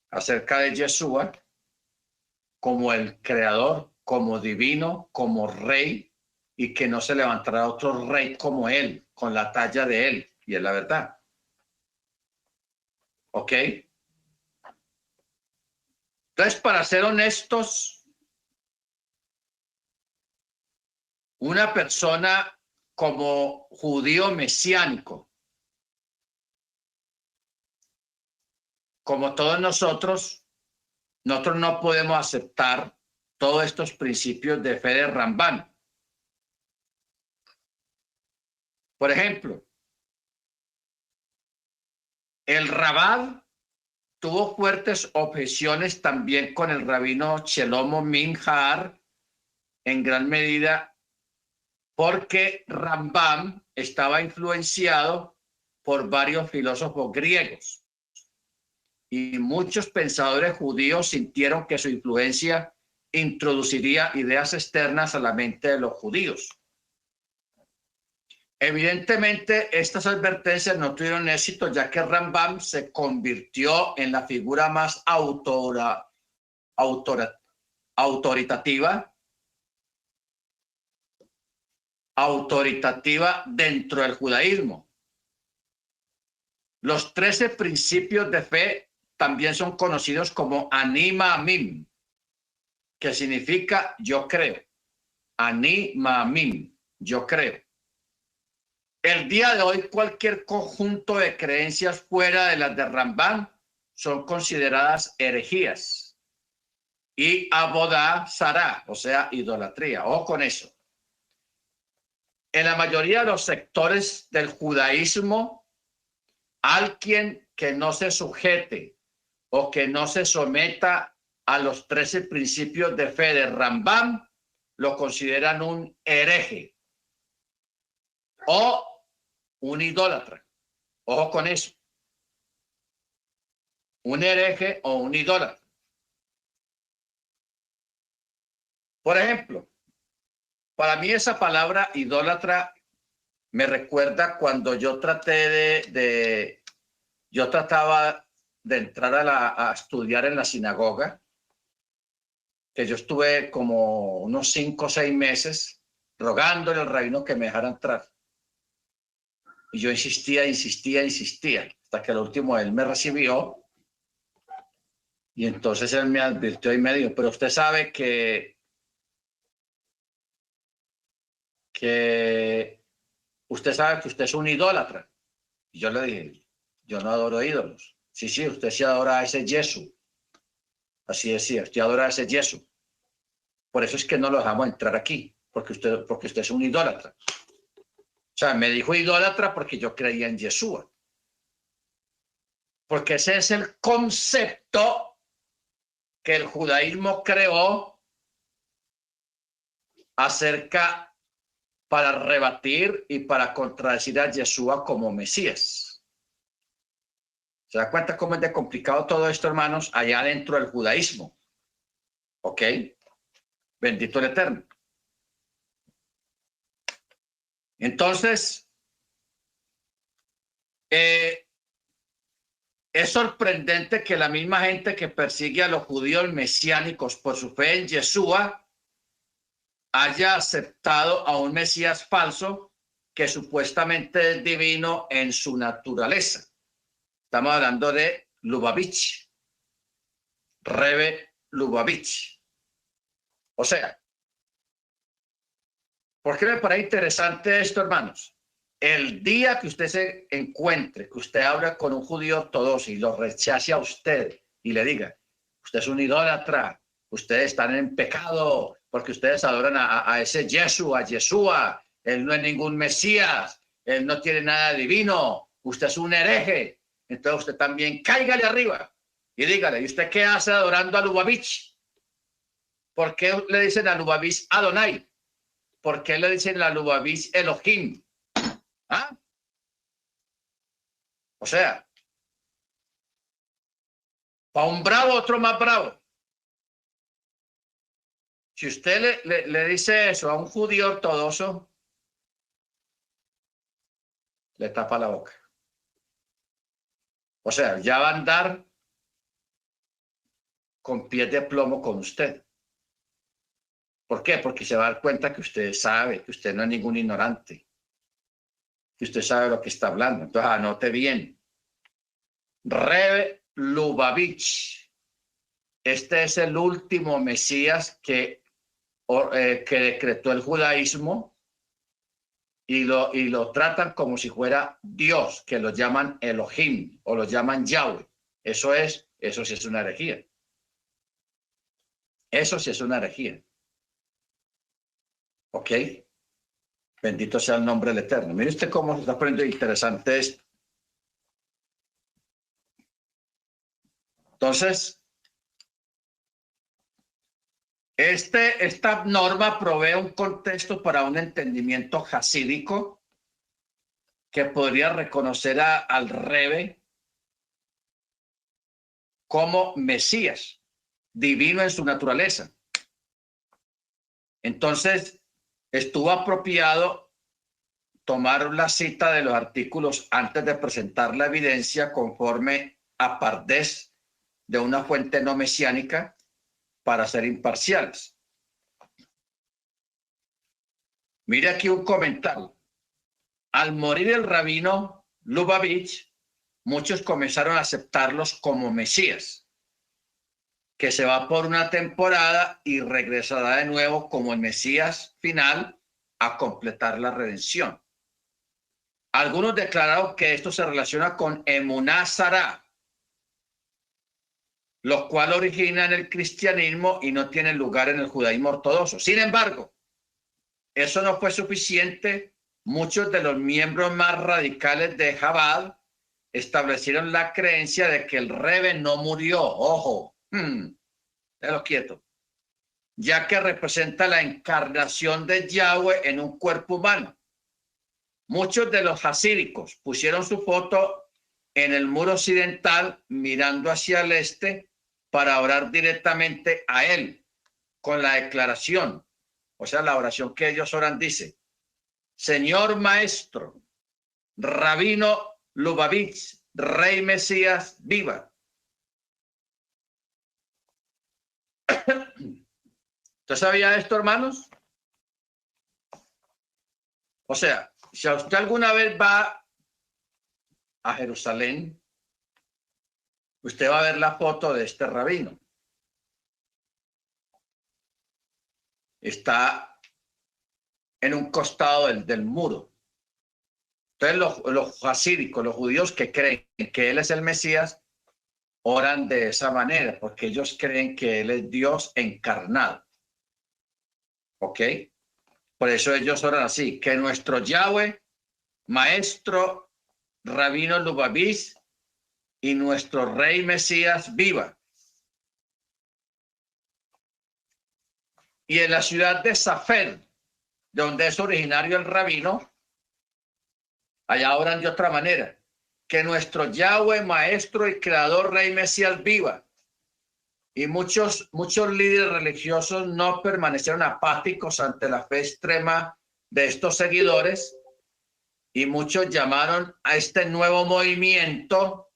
acerca de Yeshua como el creador, como divino, como rey, y que no se levantará otro rey como él, con la talla de él, y es la verdad. ¿Ok? Entonces, para ser honestos, una persona como judío mesiánico, como todos nosotros no podemos aceptar todos estos principios de fe de Rambán. Por ejemplo, el Rabad tuvo fuertes objeciones también con el rabino Shelomo Minjar, en gran medida porque Rambam estaba influenciado por varios filósofos griegos y muchos pensadores judíos sintieron que su influencia introduciría ideas externas a la mente de los judíos. Evidentemente, estas advertencias no tuvieron éxito, ya que Rambam se convirtió en la figura más autoritativa dentro del judaísmo. Los 13 principios de fe también son conocidos como Ani Ma'amim, que significa yo creo. Ani Ma'amim, yo creo. El día de hoy, cualquier conjunto de creencias fuera de las de Rambam son consideradas herejías y abodá zará, o sea, idolatría. Ojo con eso. En la mayoría de los sectores del judaísmo, alguien que no se sujete o que no se someta a los 13 principios de fe de Rambam lo consideran un hereje o un idólatra. Ojo con eso. Un hereje o un idólatra. Por ejemplo, para mí esa palabra idólatra me recuerda cuando yo traté yo trataba de entrar a estudiar en la sinagoga, que yo estuve como unos 5 o 6 meses rogándole al rabino que me dejara entrar. Y yo insistía, hasta que al último él me recibió. Y entonces él me advirtió y me dijo, pero usted sabe que usted sabe que usted es un idólatra. Y yo le dije, yo no adoro ídolos. Sí, usted sí adora a ese Jesús. Así decía, usted adora a ese Jesús. Por eso es que no lo dejamos entrar aquí, porque usted es un idólatra. O sea, me dijo idólatra porque yo creía en Yeshua. Porque ese es el concepto que el judaísmo creó para rebatir y para contradecir a Yeshua como Mesías. ¿Se da cuenta cómo es de complicado todo esto, hermanos? Allá dentro del judaísmo. ¿Ok? Bendito el Eterno. Entonces, es sorprendente que la misma gente que persigue a los judíos mesiánicos por su fe en Yeshua haya aceptado a un Mesías falso que supuestamente es divino en su naturaleza. Estamos hablando de Lubavitch, Rebe Lubavitch. O sea, ¿por qué me parece interesante esto, hermanos? El día que usted se encuentre, que usted habla con un judío ortodoxo y lo rechace a usted y le diga, usted es un idólatra, ustedes están en pecado porque ustedes adoran a ese Yeshua, él no es ningún Mesías, él no tiene nada divino, usted es un hereje, entonces usted también cáigale arriba y dígale, ¿y usted qué hace adorando a Lubavitch? ¿Por qué le dicen a Lubavitch Adonai? ¿Por qué le dicen a Lubavitch Elohim? ¿Ah? O sea, para un bravo, otro más bravo. Si usted le dice eso a un judío ortodoxo, le tapa la boca. O sea, ya va a andar con pies de plomo con usted. ¿Por qué? Porque se va a dar cuenta que usted sabe, que usted no es ningún ignorante, que usted sabe lo que está hablando. Entonces, anote bien. Rebe Lubavitch. Este es el último Mesías que decretó el judaísmo y lo tratan como si fuera Dios, que lo llaman Elohim o lo llaman Yahweh. Eso sí es una herejía. Eso sí es una herejía. ¿Ok? Bendito sea el nombre del Eterno. Mire usted cómo se está poniendo interesante esto. Entonces, esta norma provee un contexto para un entendimiento jasídico que podría reconocer al Rebe como Mesías, divino en su naturaleza. Entonces, estuvo apropiado tomar la cita de los artículos antes de presentar la evidencia conforme a Pardes de una fuente no mesiánica para ser imparciales. Mire aquí un comentario. Al morir el rabino Lubavitch, muchos comenzaron a aceptarlos como Mesías, que se va por una temporada y regresará de nuevo como el Mesías final a completar la redención. Algunos declararon que esto se relaciona con Emuná Sará, lo cual origina en el cristianismo y no tiene lugar en el judaísmo ortodoxo. Sin embargo, eso no fue suficiente. Muchos de los miembros más radicales de Chabad establecieron la creencia de que el Rebe no murió. Ojo, déjalo quieto, ya que representa la encarnación de Yahweh en un cuerpo humano. Muchos de los hasídicos pusieron su foto en el muro occidental mirando hacia el este para orar directamente a él con la declaración, o sea, la oración que ellos oran dice: Señor Maestro, Rabino Lubavitch, Rey Mesías, viva. ¿Usted sabía esto, hermanos? O sea, si usted alguna vez va a Jerusalén, usted va a ver la foto de este rabino. Está en un costado del muro. Entonces los hasídicos, los judíos que creen que él es el Mesías, oran de esa manera, porque ellos creen que él es Dios encarnado. ¿Ok? Por eso ellos oran así: que nuestro Yahweh, Maestro, Rabino Lubavitch y nuestro Rey Mesías viva. Y en la ciudad de Safer, donde es originario el rabino, allá oran de otra manera: que nuestro Yahweh, Maestro y Creador, Rey Mesías viva. Y muchos líderes religiosos no permanecieron apáticos ante la fe extrema de estos seguidores, y muchos llamaron a este nuevo movimiento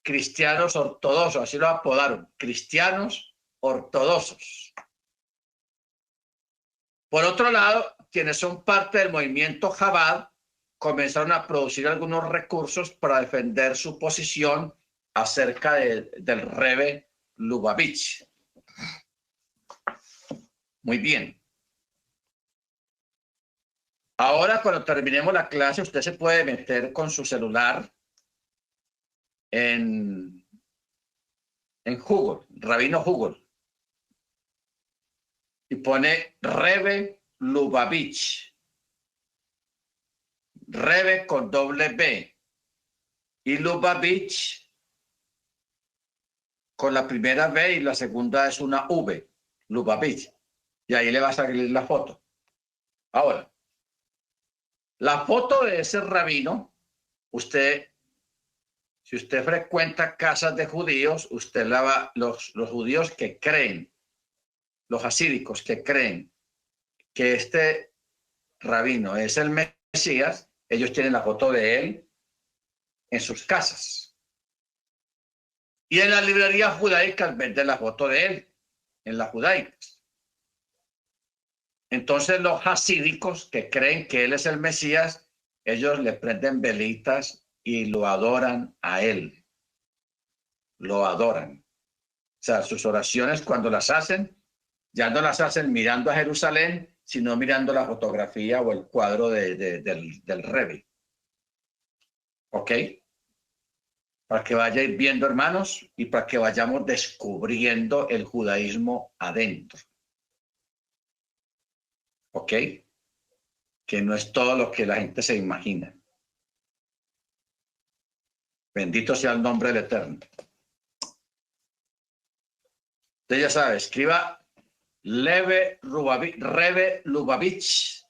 cristianos ortodoxos, así lo apodaron, cristianos ortodoxos. Por otro lado, quienes son parte del movimiento Chabad comenzaron a producir algunos recursos para defender su posición acerca del Rebbe Lubavitch. Muy bien. Ahora, cuando terminemos la clase, usted se puede meter con su celular en Google, Rabino Google, y pone Rebbe Lubavitch, Rebbe con doble B, y Lubavitch con la primera B y la segunda es una V, Lubavitch, y ahí le va a salir la foto. Ahora, la foto de ese rabino, si usted frecuenta casas de judíos, usted la va, los judíos que creen, los hasídicos que creen que este rabino es el Mesías, ellos tienen la foto de él en sus casas. Y en las librerías judaicas venden la foto de él, en las judaicas. Entonces los hasídicos que creen que él es el Mesías, ellos le prenden velitas y lo adoran a él. Lo adoran. O sea, sus oraciones cuando las hacen, ya no las hacen mirando a Jerusalén, sino mirando la fotografía o el cuadro del Rebbe. ¿Ok? Para que vaya ir viendo, hermanos, y para que vayamos descubriendo el judaísmo adentro. ¿Ok? Que no es todo lo que la gente se imagina. Bendito sea el nombre del Eterno. Usted ya sabe, escriba Rebbe Lubavitch,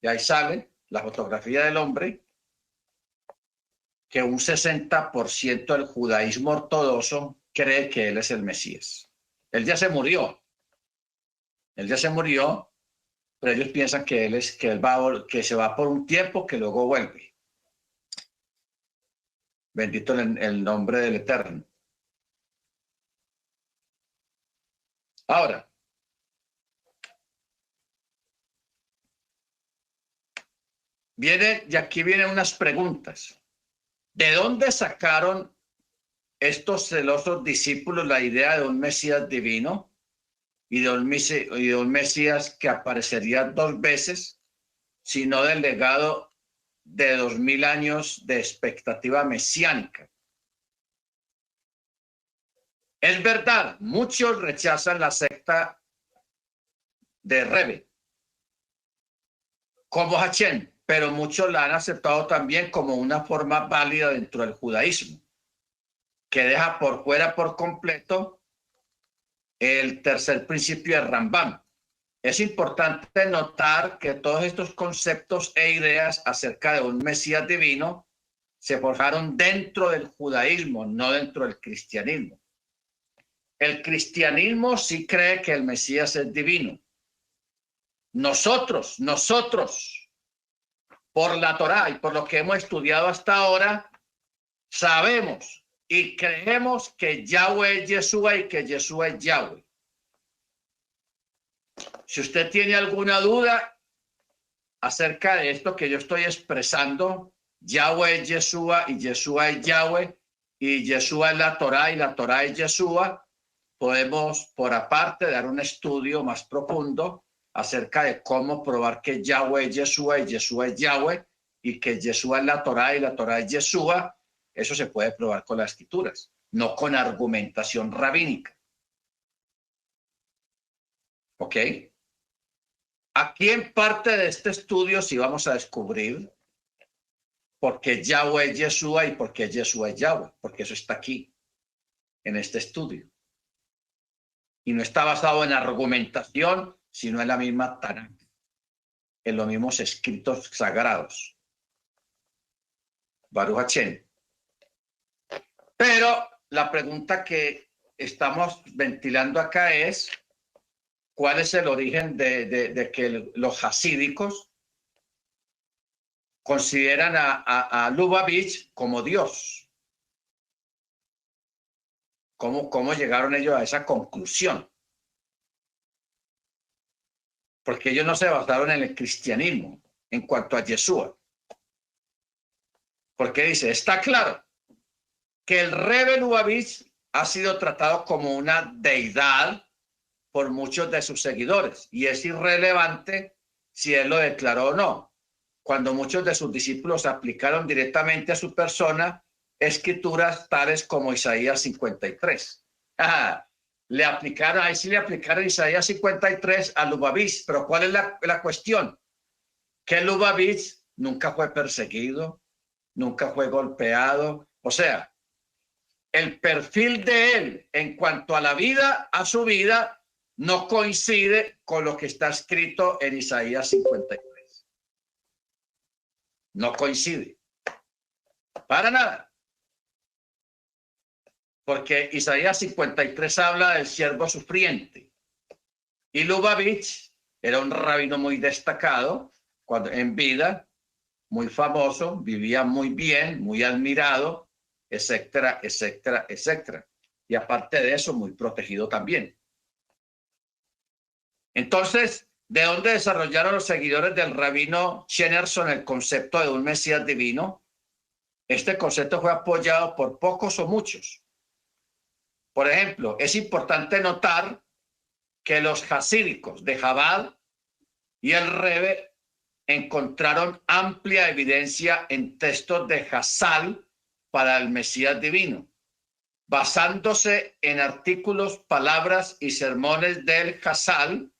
y ahí sale la fotografía del hombre, que un 60% del judaísmo ortodoxo cree que él es el Mesías. Él ya se murió. Él ya se murió, pero ellos piensan que él que se va por un tiempo, que luego vuelve. Bendito el nombre del Eterno. Ahora, y aquí vienen unas preguntas. ¿De dónde sacaron estos celosos discípulos la idea de un Mesías divino y de un Mesías que aparecería 2 veces, sino del legado de 2000 años de expectativa mesiánica? Es verdad, muchos rechazan la secta de Rebbe como Hachem, pero muchos la han aceptado también como una forma válida dentro del judaísmo, que deja por fuera por completo el tercer principio de Rambam. Es importante notar que todos estos conceptos e ideas acerca de un Mesías divino se forjaron dentro del judaísmo, no dentro del cristianismo. El cristianismo sí cree que el Mesías es divino. Nosotros, por la Torá y por lo que hemos estudiado hasta ahora, sabemos y creemos que Yahweh es Yeshua y que Yeshua es Yahweh. Si usted tiene alguna duda acerca de esto que yo estoy expresando, Yahweh es Yeshua y Yeshua es Yahweh, y Yeshua es la Torá y la Torá es Yeshua, podemos por aparte dar un estudio más profundo acerca de cómo probar que Yahweh es Yeshua y Yeshua es Yahweh, y que Yeshua es la Torá y la Torá es Yeshua. Eso se puede probar con las escrituras, no con argumentación rabínica. ¿Ok? Aquí en parte de este estudio sí vamos a descubrir por qué Yahweh es Yeshua y por qué Yeshua es Yahweh, porque eso está aquí, en este estudio. Y no está basado en argumentación, sino en la misma Tanakh, en los mismos escritos sagrados. Baruch Hashem. Pero la pregunta que estamos ventilando acá es, ¿cuál es el origen de que los hasídicos consideran a Lubavitch como Dios? ¿Cómo llegaron ellos a esa conclusión? Porque ellos no se basaron en el cristianismo en cuanto a Yeshua. Porque dice, está claro que el Rebbe Lubavitch ha sido tratado como una deidad por muchos de sus seguidores y es irrelevante si él lo declaró o no. Cuando muchos de sus discípulos aplicaron directamente a su persona escrituras tales como Isaías 53. Le aplicaron, ahí sí le aplicaron Isaías 53 a Lubavitch, pero ¿cuál es la cuestión? Que Lubavitch nunca fue perseguido, nunca fue golpeado, o sea, el perfil de él en cuanto a la vida, a su vida, no coincide con lo que está escrito en Isaías 53. No coincide. Para nada. Porque Isaías 53 habla del siervo sufriente. Y Lubavitch era un rabino muy destacado cuando, en vida, muy famoso, vivía muy bien, muy admirado, etcétera, etcétera, etcétera. Y aparte de eso, muy protegido también. Entonces, ¿de dónde desarrollaron los seguidores del rabino Chenerson el concepto de un Mesías divino? Este concepto fue apoyado por pocos o muchos. Por ejemplo, es importante notar que los hasídicos de Chabad y el Rebbe encontraron amplia evidencia en textos de Hassal para el Mesías divino, basándose en artículos, palabras y sermones del Hassal,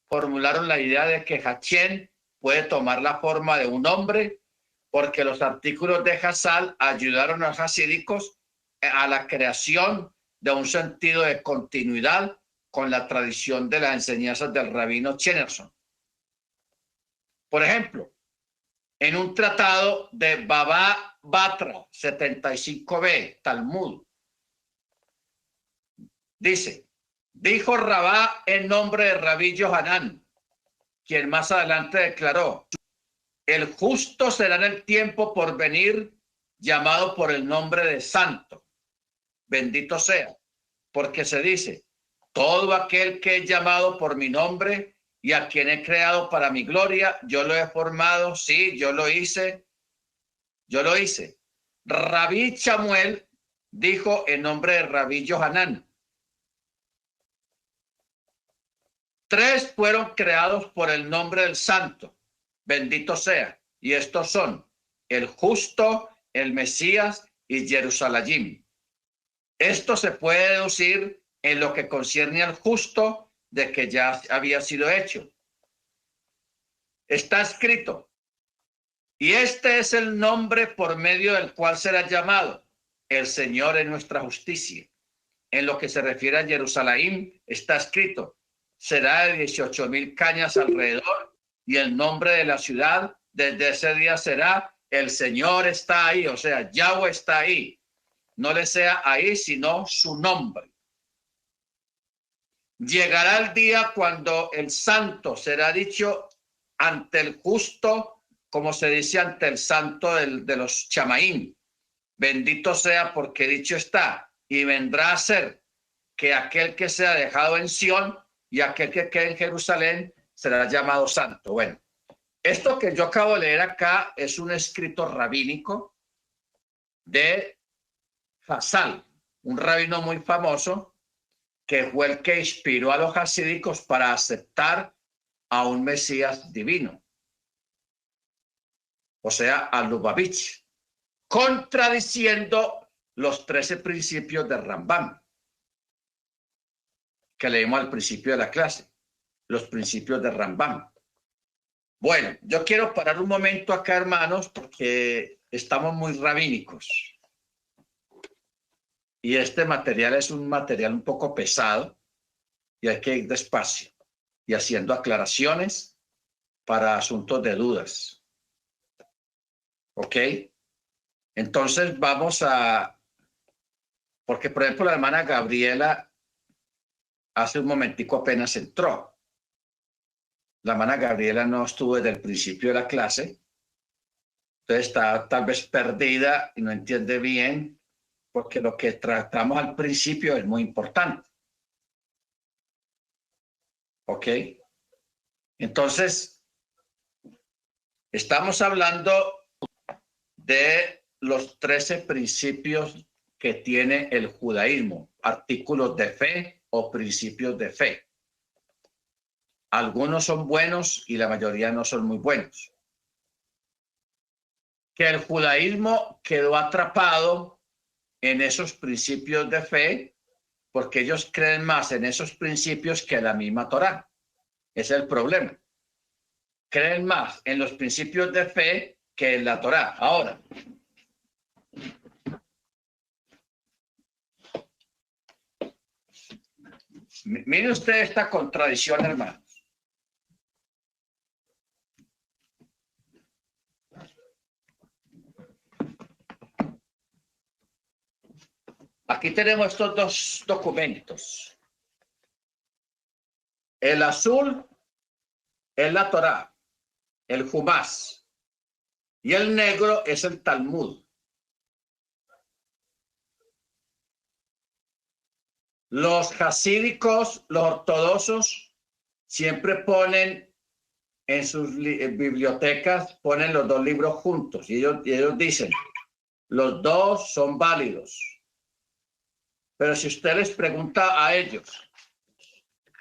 formularon la idea de que Hashem puede tomar la forma de un hombre, porque los artículos de Hassal ayudaron a los hasídicos a la creación de un sentido de continuidad con la tradición de las enseñanzas del rabino Chenerson. Por ejemplo, en un tratado de Baba Batra 75b, Talmud, dice, dijo Rabá en nombre de Rabí Yohanan, quien más adelante declaró, el justo será en el tiempo por venir llamado por el nombre de santo. Bendito sea, porque se dice, todo aquel que es llamado por mi nombre y a quien he creado para mi gloria, yo lo he formado, sí, yo lo hice. Rabí Chamuel dijo en nombre de Rabí Yohanan, 3 fueron creados por el nombre del santo, bendito sea, y estos son el justo, el Mesías y Jerusalén. Esto se puede deducir en lo que concierne al justo de que ya había sido hecho. Está escrito, y este es el nombre por medio del cual será llamado. El Señor es nuestra justicia. En lo que se refiere a Jerusalén, está escrito, será de 18,000 cañas alrededor, y el nombre de la ciudad desde ese día será, el Señor está ahí, o sea, Yahweh está ahí. No le sea ahí, sino su nombre. Llegará el día cuando el santo será dicho ante el justo, como se dice ante el santo de los chamaín. Bendito sea, porque dicho está, y vendrá a ser que aquel que sea dejado en Sión y aquel que quede en Jerusalén será llamado santo. Bueno, esto que yo acabo de leer acá es un escrito rabínico de Hassal, un rabino muy famoso que fue el que inspiró a los hasídicos para aceptar a un Mesías divino, o sea, a Lubavitch, contradiciendo los 13 principios de Rambam que leímos al principio de la clase, los principios de Rambam. Bueno, yo quiero parar un momento acá, hermanos, porque estamos muy rabínicos. Y este material es un material un poco pesado y hay que ir despacio y haciendo aclaraciones para asuntos de dudas. ¿Ok? Entonces vamos a, porque por ejemplo la hermana Gabriela hace un momentico apenas entró. La hermana Gabriela no estuvo desde el principio de la clase, entonces está tal vez perdida y no entiende bien, porque lo que tratamos al principio es muy importante. ¿Ok? Entonces, estamos hablando de los 13 principios que tiene el judaísmo, artículos de fe o principios de fe. Algunos son buenos y la mayoría no son muy buenos. Que el judaísmo quedó atrapado en esos principios de fe porque ellos creen más en esos principios que en la misma Torá. Ese es el problema. Creen más en los principios de fe que en la Torá. Ahora, mire usted esta contradicción, hermanos. Aquí tenemos estos dos documentos. El azul es la Torá, el Jumás, y el negro es el Talmud. Los hasídicos, los ortodoxos, siempre ponen en sus bibliotecas, ponen los dos libros juntos y ellos dicen, los dos son válidos. Pero si usted les pregunta a ellos,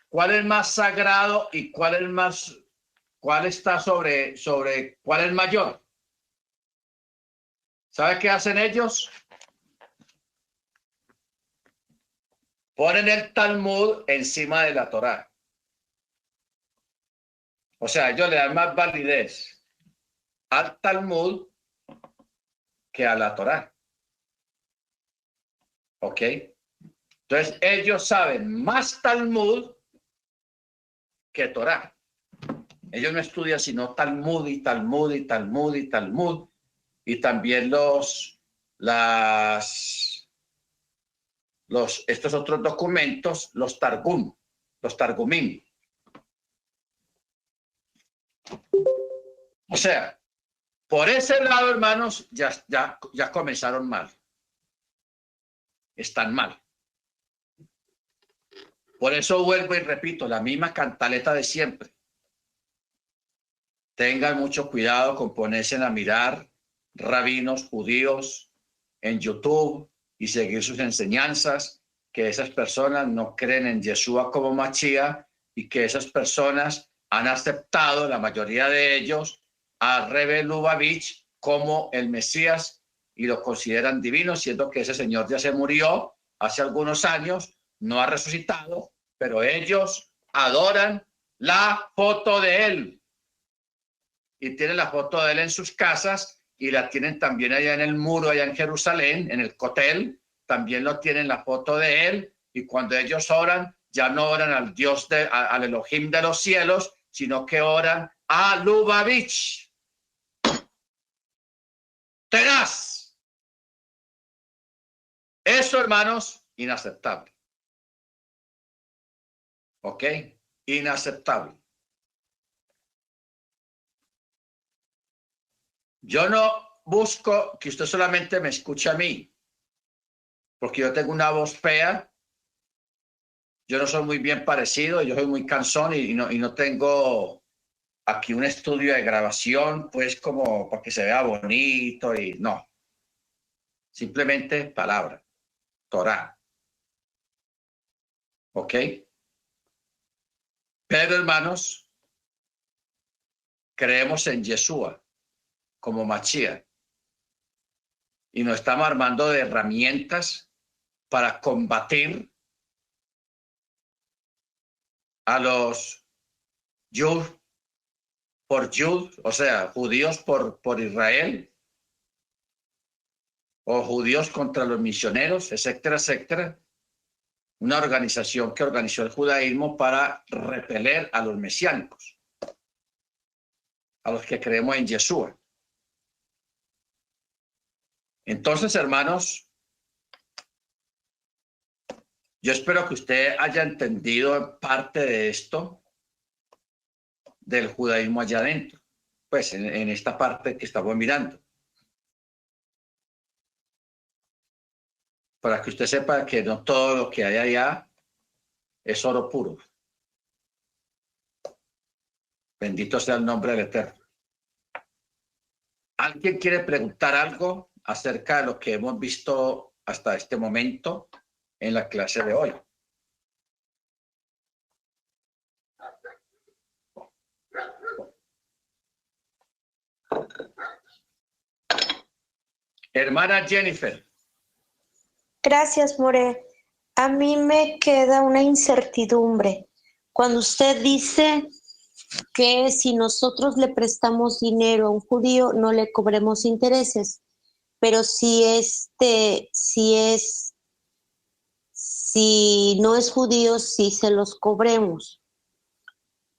¿cuál es más sagrado y cuál está sobre cuál es mayor? ¿Sabe qué hacen ellos? Ponen el Talmud encima de la Torá. O sea, ellos le dan más validez al Talmud que a la Torá. ¿Ok? Entonces, ellos saben más Talmud que Torá. Ellos no estudian sino Talmud y Talmud y Talmud y Talmud. Y también estos otros documentos, los Targumim. O sea, por ese lado, hermanos, ya comenzaron mal. Están mal. Por eso vuelvo y repito, la misma cantaleta de siempre. Tengan mucho cuidado con ponerse a mirar rabinos judíos en YouTube y seguir sus enseñanzas, que esas personas no creen en Yeshua como Mashiach y que esas personas han aceptado, la mayoría de ellos, a Rebbe Lubavitch como el Mesías y lo consideran divino, siendo que ese señor ya se murió hace algunos años, no ha resucitado, pero ellos adoran la foto de él y tienen la foto de él en sus casas y la tienen también allá en el muro, allá en Jerusalén, en el Kotel, también lo tienen la foto de él y cuando ellos oran, ya no oran al Dios, al Elohim de los cielos, sino que oran a Lubavitch. Tenaz. Eso, hermanos, inaceptable. ¿Ok? Inaceptable. Yo no busco que usted solamente me escuche a mí, porque yo tengo una voz fea, yo no soy muy bien parecido, yo soy muy cansón y no tengo aquí un estudio de grabación, pues como para que se vea bonito y no. Simplemente palabra, Torá. ¿Ok? Pero hermanos, creemos en Yeshua como Mashiach y nos estamos armando de herramientas para combatir a los Yud por Yud, o sea, judíos por Israel, o judíos contra los misioneros, etcétera, etcétera. Una organización que organizó el judaísmo para repeler a los mesiánicos, a los que creemos en Yeshua. Entonces, hermanos, yo espero que usted haya entendido parte de esto del judaísmo allá adentro, pues en esta parte que estamos mirando. Para que usted sepa que no todo lo que hay allá es oro puro. Bendito sea el nombre del Eterno. ¿Alguien quiere preguntar algo acerca de lo que hemos visto hasta este momento en la clase de hoy? Hermana Jennifer. Gracias, More. A mí me queda una incertidumbre. Cuando usted dice que si nosotros le prestamos dinero a un judío, no le cobremos intereses, pero si no es judío, sí se los cobremos.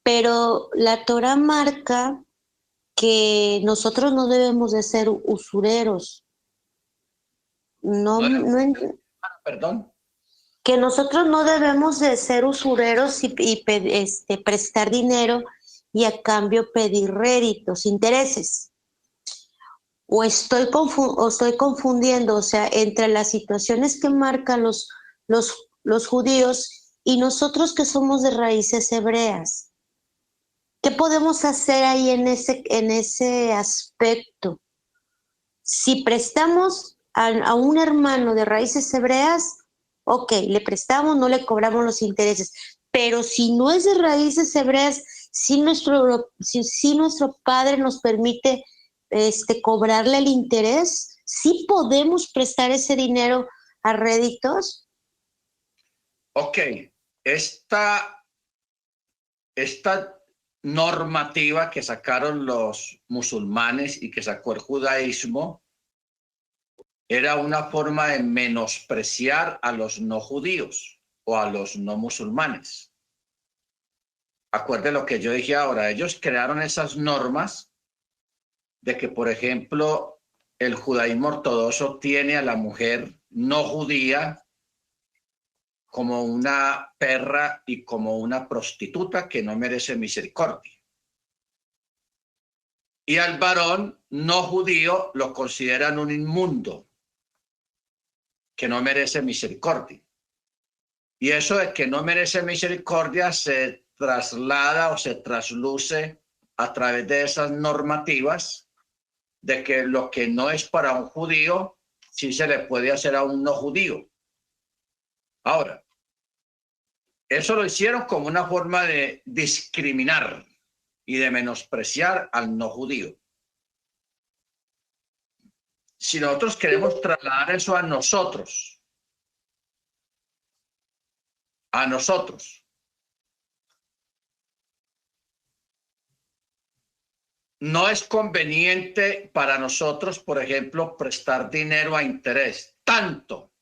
Pero la Torah marca que nosotros no debemos de ser usureros. Perdón. Que nosotros no debemos de ser usureros y prestar dinero y a cambio pedir réditos, intereses. O estoy confundiendo, o sea, entre las situaciones que marcan los judíos y nosotros que somos de raíces hebreas. ¿Qué podemos hacer ahí en ese aspecto? Si prestamos a un hermano de raíces hebreas, ok, le prestamos, no le cobramos los intereses. Pero si no es de raíces hebreas, si nuestro padre nos permite cobrarle el interés, ¿sí podemos prestar ese dinero a réditos? Ok, esta normativa que sacaron los musulmanes y que sacó el judaísmo era una forma de menospreciar a los no judíos o a los no musulmanes. Acuerde lo que yo dije ahora, ellos crearon esas normas de que, por ejemplo, el judaísmo ortodoxo tiene a la mujer no judía como una perra y como una prostituta que no merece misericordia. Y al varón no judío lo consideran un inmundo que no merece misericordia. Y eso de que no merece misericordia se traslada o se trasluce a través de esas normativas de que lo que no es para un judío, sí se le puede hacer a un no judío. Ahora, eso lo hicieron como una forma de discriminar y de menospreciar al no judío. Si nosotros queremos trasladar eso a nosotros, no es conveniente para nosotros, por ejemplo, prestar dinero a interés, tanto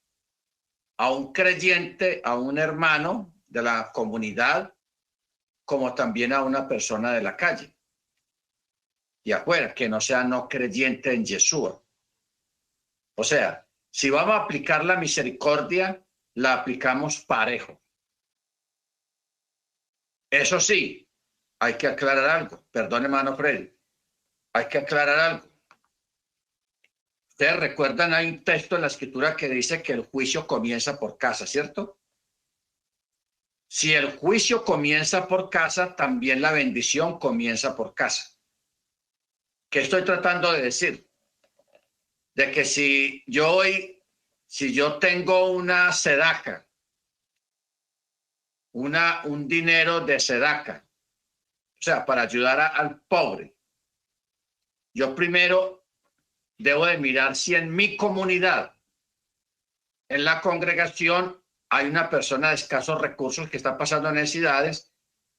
a un creyente, a un hermano de la comunidad, como también a una persona de la calle y afuera, que no sea no creyente en Yeshua. O sea, si vamos a aplicar la misericordia, la aplicamos parejo. Eso sí, hay que aclarar algo. Perdón, hermano Freddy. Hay que aclarar algo. Ustedes recuerdan, hay un texto en la escritura que dice que el juicio comienza por casa, ¿cierto? Si el juicio comienza por casa, también la bendición comienza por casa. ¿Qué estoy tratando de decir? De que si yo tengo una sedaca, un dinero de sedaca, o sea, para ayudar al pobre, yo primero debo de mirar si en mi comunidad, en la congregación, hay una persona de escasos recursos que está pasando necesidades.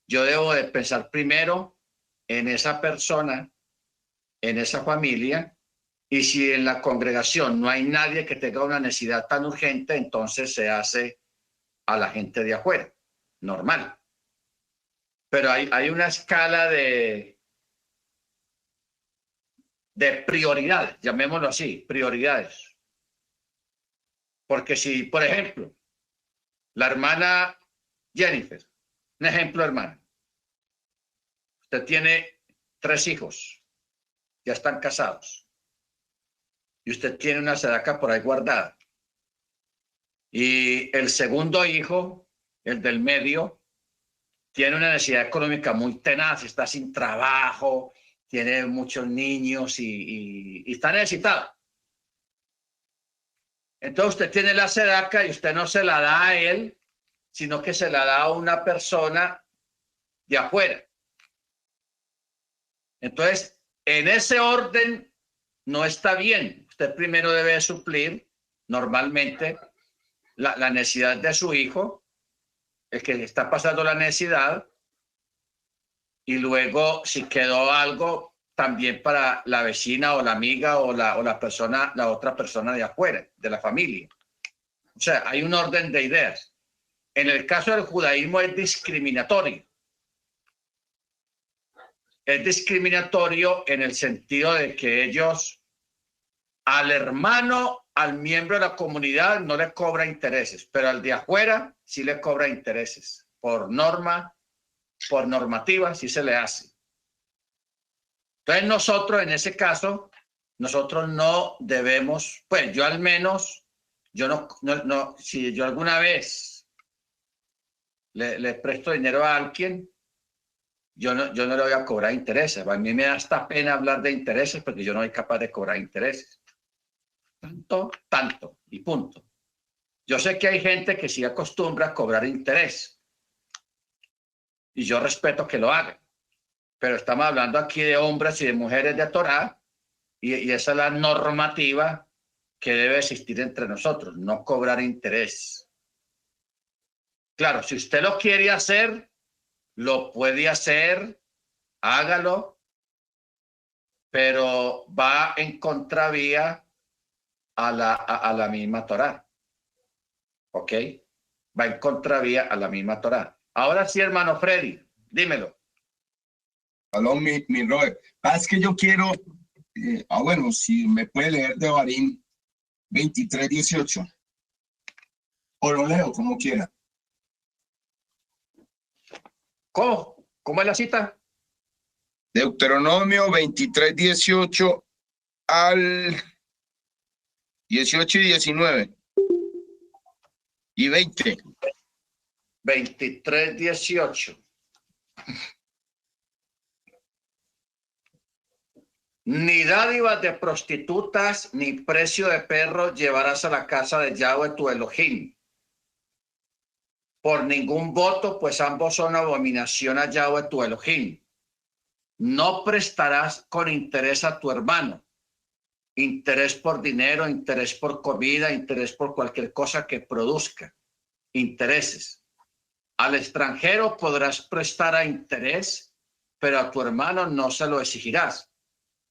Yo debo de pensar primero en esa persona, en esa familia, y si en la congregación no hay nadie que tenga una necesidad tan urgente, entonces se hace a la gente de afuera, normal. Pero hay una escala de prioridades, llamémoslo así, prioridades. Porque si, por ejemplo, la hermana Jennifer, un ejemplo, hermana, usted tiene 3 hijos, ya están casados, y usted tiene una sadaca por ahí guardada. Y el segundo hijo, el del medio, tiene una necesidad económica muy tenaz, está sin trabajo, tiene muchos niños y está necesitado. Entonces usted tiene la sadaca y usted no se la da a él, sino que se la da a una persona de afuera. Entonces, en ese orden no está bien. Usted primero debe suplir normalmente la necesidad de su hijo, el que está pasando la necesidad, y luego si quedó algo también para la vecina o la amiga o la persona, la otra persona de afuera, de la familia. O sea, hay un orden de ideas. En el caso del judaísmo es discriminatorio. Es discriminatorio en el sentido de que ellos al hermano, al miembro de la comunidad no le cobra intereses, pero al de afuera sí le cobra intereses. Por norma, por normativa, sí se le hace. Entonces nosotros, en ese caso, nosotros no debemos, pues yo al menos, yo no si yo alguna vez le presto dinero a alguien, yo no le voy a cobrar intereses. A mí me da hasta pena hablar de intereses porque yo no soy capaz de cobrar intereses. Tanto, y punto. Yo sé que hay gente que sí acostumbra a cobrar interés y yo respeto que lo hagan, pero estamos hablando aquí de hombres y de mujeres de Torá y esa es la normativa que debe existir entre nosotros, no cobrar interés. Claro, si usted lo quiere hacer, lo puede hacer, hágalo, pero va en contravía a la misma Torá. ¿Ok? Va en contravía a la misma Torá. Ahora sí, hermano Freddy, dímelo. Aló, mi Robert. Es que yo quiero, bueno, si me puede leer de Barín 23:18. O lo leo como quiera. ¿Cómo? ¿Cómo es la cita? Deuteronomio 23:18 al 18 y 19. Y 20. 23:18. Ni dádivas de prostitutas, ni precio de perro llevarás a la casa de Yahweh tu Elohim. Por ningún voto, pues ambos son abominación a Yahweh tu Elohim. No prestarás con interés a tu hermano. Interés por dinero, interés por comida, interés por cualquier cosa que produzca. Intereses. Al extranjero podrás prestar a interés, pero a tu hermano no se lo exigirás,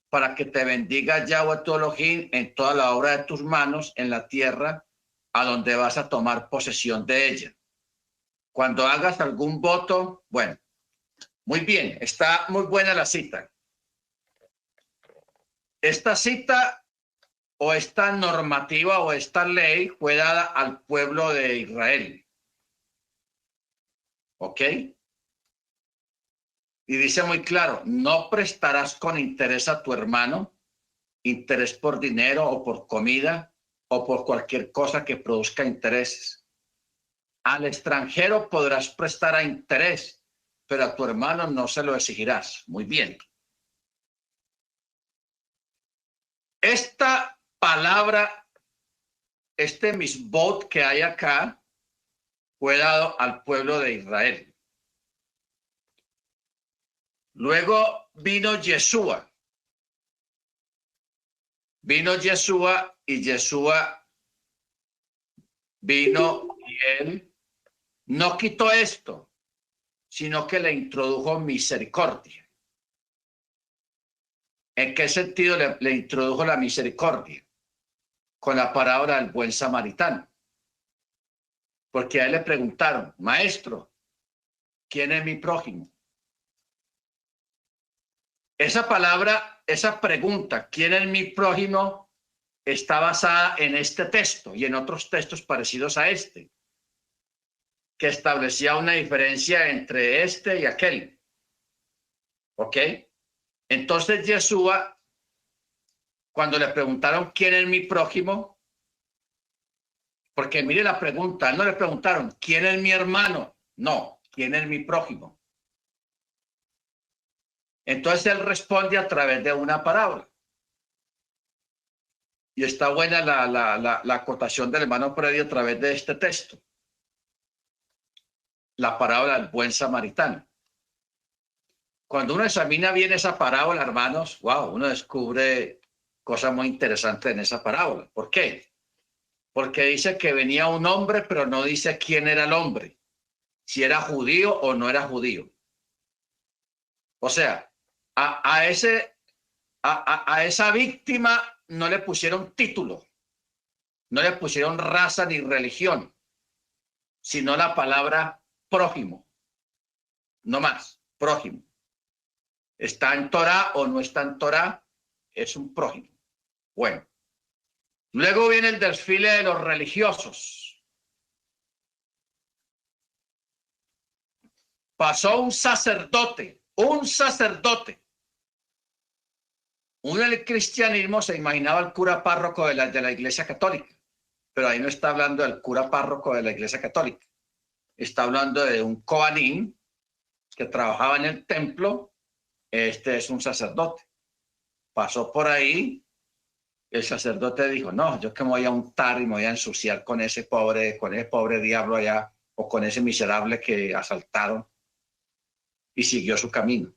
para que te bendiga Yahweh tu Elohim en toda la obra de tus manos en la tierra a donde vas a tomar posesión de ella. Cuando hagas algún voto, bueno, muy bien, está muy buena la cita. Esta cita o esta normativa o esta ley fue dada al pueblo de Israel. ¿Ok? Y dice muy claro, no prestarás con interés a tu hermano, interés por dinero o por comida o por cualquier cosa que produzca intereses. Al extranjero podrás prestar a interés, pero a tu hermano no se lo exigirás. Muy bien. Esta palabra, este misbot que hay acá, fue dado al pueblo de Israel. Luego vino Yeshua. Vino Yeshua y Yeshua vino y él no quitó esto, sino que le introdujo misericordia. ¿En qué sentido le introdujo la misericordia? Con la parábola del buen samaritano. Porque a él le preguntaron, maestro, ¿quién es mi prójimo? Esa palabra, esa pregunta, ¿quién es mi prójimo? está basada en este texto y en otros textos parecidos a este, que establecía una diferencia entre este y aquel. ¿Ok? Entonces Yeshua, cuando le preguntaron quién es mi prójimo, porque mire la pregunta, no le preguntaron quién es mi hermano, no, quién es mi prójimo. Entonces él responde a través de una parábola. Y está buena la acotación del hermano Freddy a través de este texto. La parábola del buen samaritano. Cuando uno examina bien esa parábola, hermanos, wow, uno descubre cosas muy interesantes en esa parábola. ¿Por qué? Porque dice que venía un hombre, pero no dice quién era el hombre, si era judío o no era judío. O sea, a esa víctima no le pusieron título, no le pusieron raza ni religión, sino la palabra prójimo. No más, prójimo. ¿Está en Torá o no está en Torá? Es un prójimo. Bueno. Luego viene el desfile de los religiosos. Pasó un sacerdote. Uno en el cristianismo se imaginaba el cura párroco de la Iglesia Católica, pero ahí no está hablando del cura párroco de la Iglesia Católica. Está hablando de un coanín que trabajaba en el templo. Este es un sacerdote. Pasó por ahí. El sacerdote dijo, no, yo que me voy a untar y me voy a ensuciar con ese pobre diablo allá, o con ese miserable que asaltaron, y siguió su camino.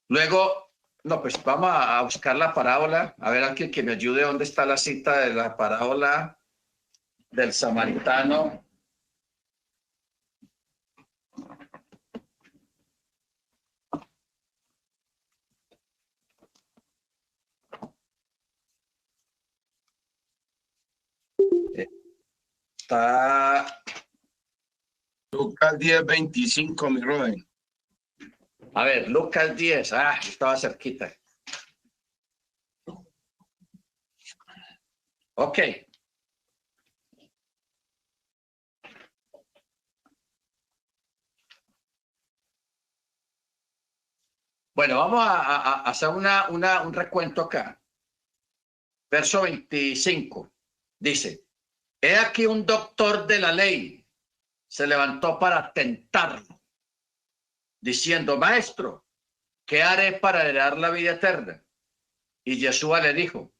Luego, no, pues vamos a buscar la parábola, a ver alguien que me ayude, ¿dónde está la cita de la parábola del samaritano? Está... Lucas 10:25, mi Robin. A ver, Lucas 10. Estaba cerquita. Ok. Bueno, vamos a hacer un recuento acá. Verso 25. Dice, he aquí un doctor de la ley se levantó para tentarlo, diciendo, maestro, ¿qué haré para heredar la vida eterna? Y Yeshua le dijo,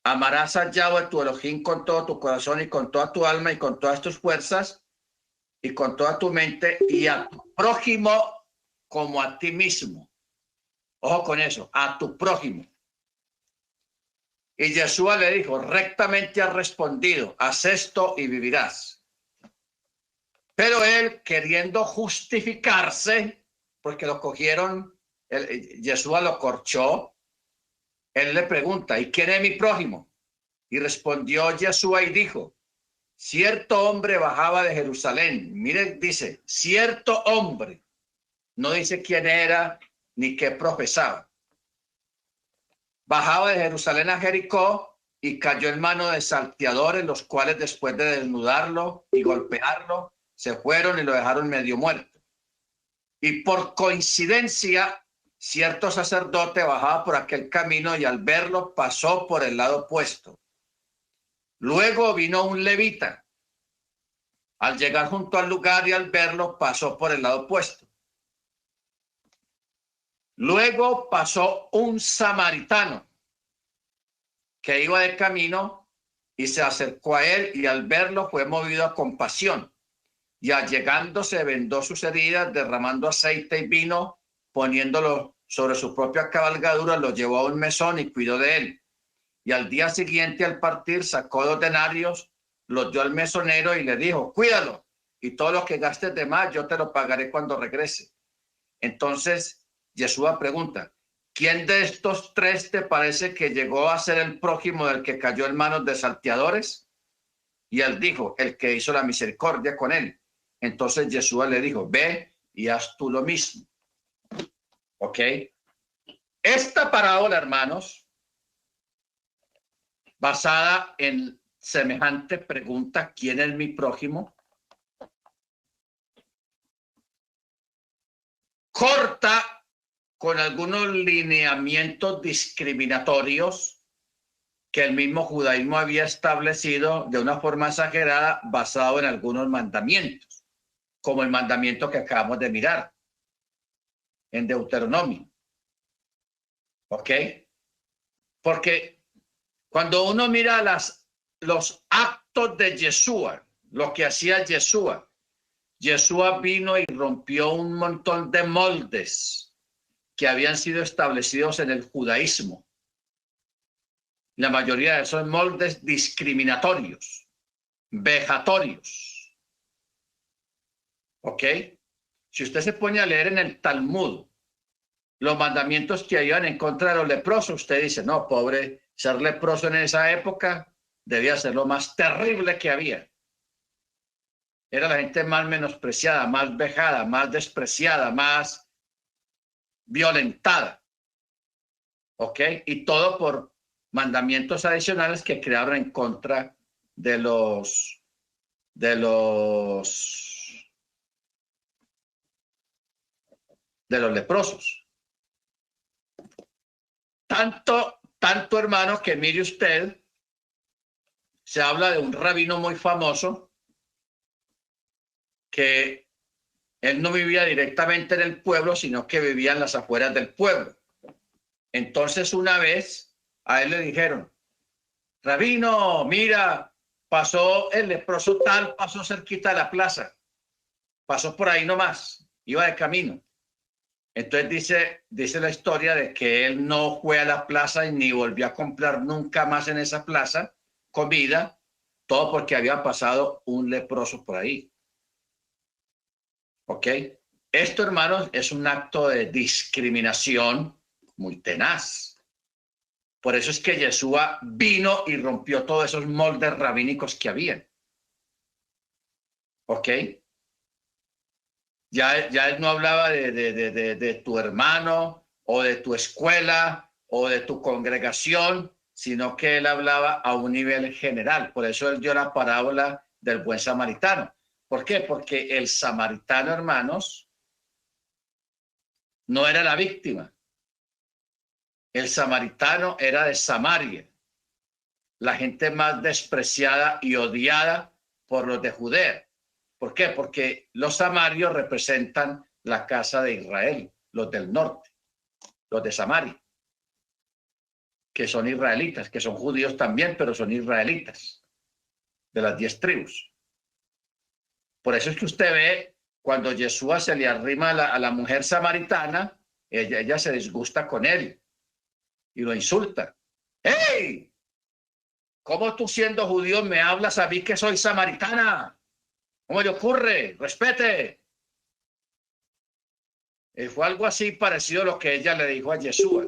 amarás a Yahweh tu Elohim con todo tu corazón y con toda tu alma y con todas tus fuerzas y con toda tu mente, y a tu prójimo como a ti mismo. Ojo con eso, a tu prójimo. Y Yeshua le dijo, rectamente has respondido, haz esto y vivirás. Pero él, queriendo justificarse, porque lo cogieron, Yeshua lo corchó, él le pregunta, ¿y quién es mi prójimo? Y respondió Yeshua y dijo, cierto hombre bajaba de Jerusalén. Mire, dice, cierto hombre. No dice quién era ni qué profesaba. Bajaba de Jerusalén a Jericó y cayó en manos de salteadores, los cuales después de desnudarlo y golpearlo, se fueron y lo dejaron medio muerto. Y por coincidencia, cierto sacerdote bajaba por aquel camino y al verlo pasó por el lado opuesto. Luego vino un levita. Al llegar junto al lugar y al verlo, pasó por el lado opuesto. Luego pasó un samaritano que iba de camino y se acercó a él y al verlo fue movido a compasión. Y allegándose vendó sus heridas, derramando aceite y vino, poniéndolo sobre su propia cabalgadura, lo llevó a un mesón y cuidó de él. Y al día siguiente, al partir, sacó 2 denarios, los dio al mesonero y le dijo, cuídalo, y todo lo que gastes de más, yo te lo pagaré cuando regrese. Entonces, Yeshua pregunta, ¿quién de estos 3 te parece que llegó a ser el prójimo del que cayó en manos de salteadores? Y él dijo, el que hizo la misericordia con él. Entonces Yeshua le dijo, ve y haz tú lo mismo. ¿Ok? Esta parábola, hermanos, basada en semejante pregunta: ¿quién es mi prójimo? Corta con algunos lineamientos discriminatorios que el mismo judaísmo había establecido de una forma exagerada, basado en algunos mandamientos, como el mandamiento que acabamos de mirar en Deuteronomio. ¿Ok? Porque cuando uno mira los actos de Yeshua, lo que hacía Yeshua vino y rompió un montón de moldes que habían sido establecidos en el judaísmo. La mayoría de esos moldes discriminatorios, vejatorios. ¿Ok? Si usted se pone a leer en el Talmud los mandamientos que iban en contra de los leprosos, usted dice: no, pobre, ser leproso en esa época debía ser lo más terrible que había. Era la gente más menospreciada, más vejada, más despreciada, más violentada. ¿Ok? Y todo por mandamientos adicionales que crearon en contra de los leprosos. Tanto, hermano, que mire usted, se habla de un rabino muy famoso que él no vivía directamente en el pueblo, sino que vivía en las afueras del pueblo. Entonces, una vez a él le dijeron: rabino, mira, pasó el leproso tal, pasó cerquita de la plaza, pasó por ahí nomás, iba de camino. Entonces dice la historia de que él no fue a la plaza y ni volvió a comprar nunca más en esa plaza comida, todo porque había pasado un leproso por ahí. ¿Ok? Esto, hermanos, es un acto de discriminación muy tenaz. Por eso es que Yeshua vino y rompió todos esos moldes rabínicos que había. ¿Ok? Ya él no hablaba de tu hermano o de tu escuela o de tu congregación, sino que él hablaba a un nivel general. Por eso él dio la parábola del buen samaritano. ¿Por qué? Porque el samaritano, hermanos, no era la víctima. El samaritano era de Samaria, la gente más despreciada y odiada por los de Judea. ¿Por qué? Porque los samarios representan la casa de Israel, los del norte, los de Samaria, que son israelitas, que son judíos también, pero son israelitas, de las 10 tribus. Por eso es que usted ve, cuando Yeshua se le arrima a la mujer samaritana, ella se disgusta con él y lo insulta. ¡Hey! ¿Cómo tú, siendo judío, me hablas a mí que soy samaritana? ¿Cómo le ocurre? Respete. Fue algo así parecido a lo que ella le dijo a Yeshua.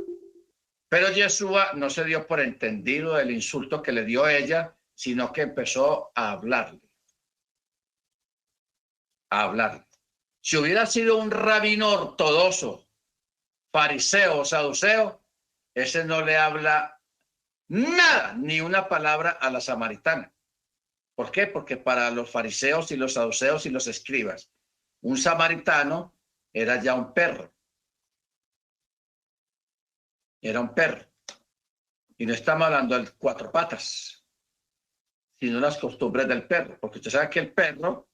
Pero Yeshua no se dio por entendido del insulto que le dio ella, sino que empezó a hablarle. A hablarle. Si hubiera sido un rabino ortodoxo, fariseo o saduceo, ese no le habla nada, ni una palabra a la samaritana. ¿Por qué? Porque para los fariseos y los saduceos y los escribas, un samaritano era ya un perro. Era un perro. Y no estamos hablando de 4 patas, sino las costumbres del perro. Porque usted sabe que el perro,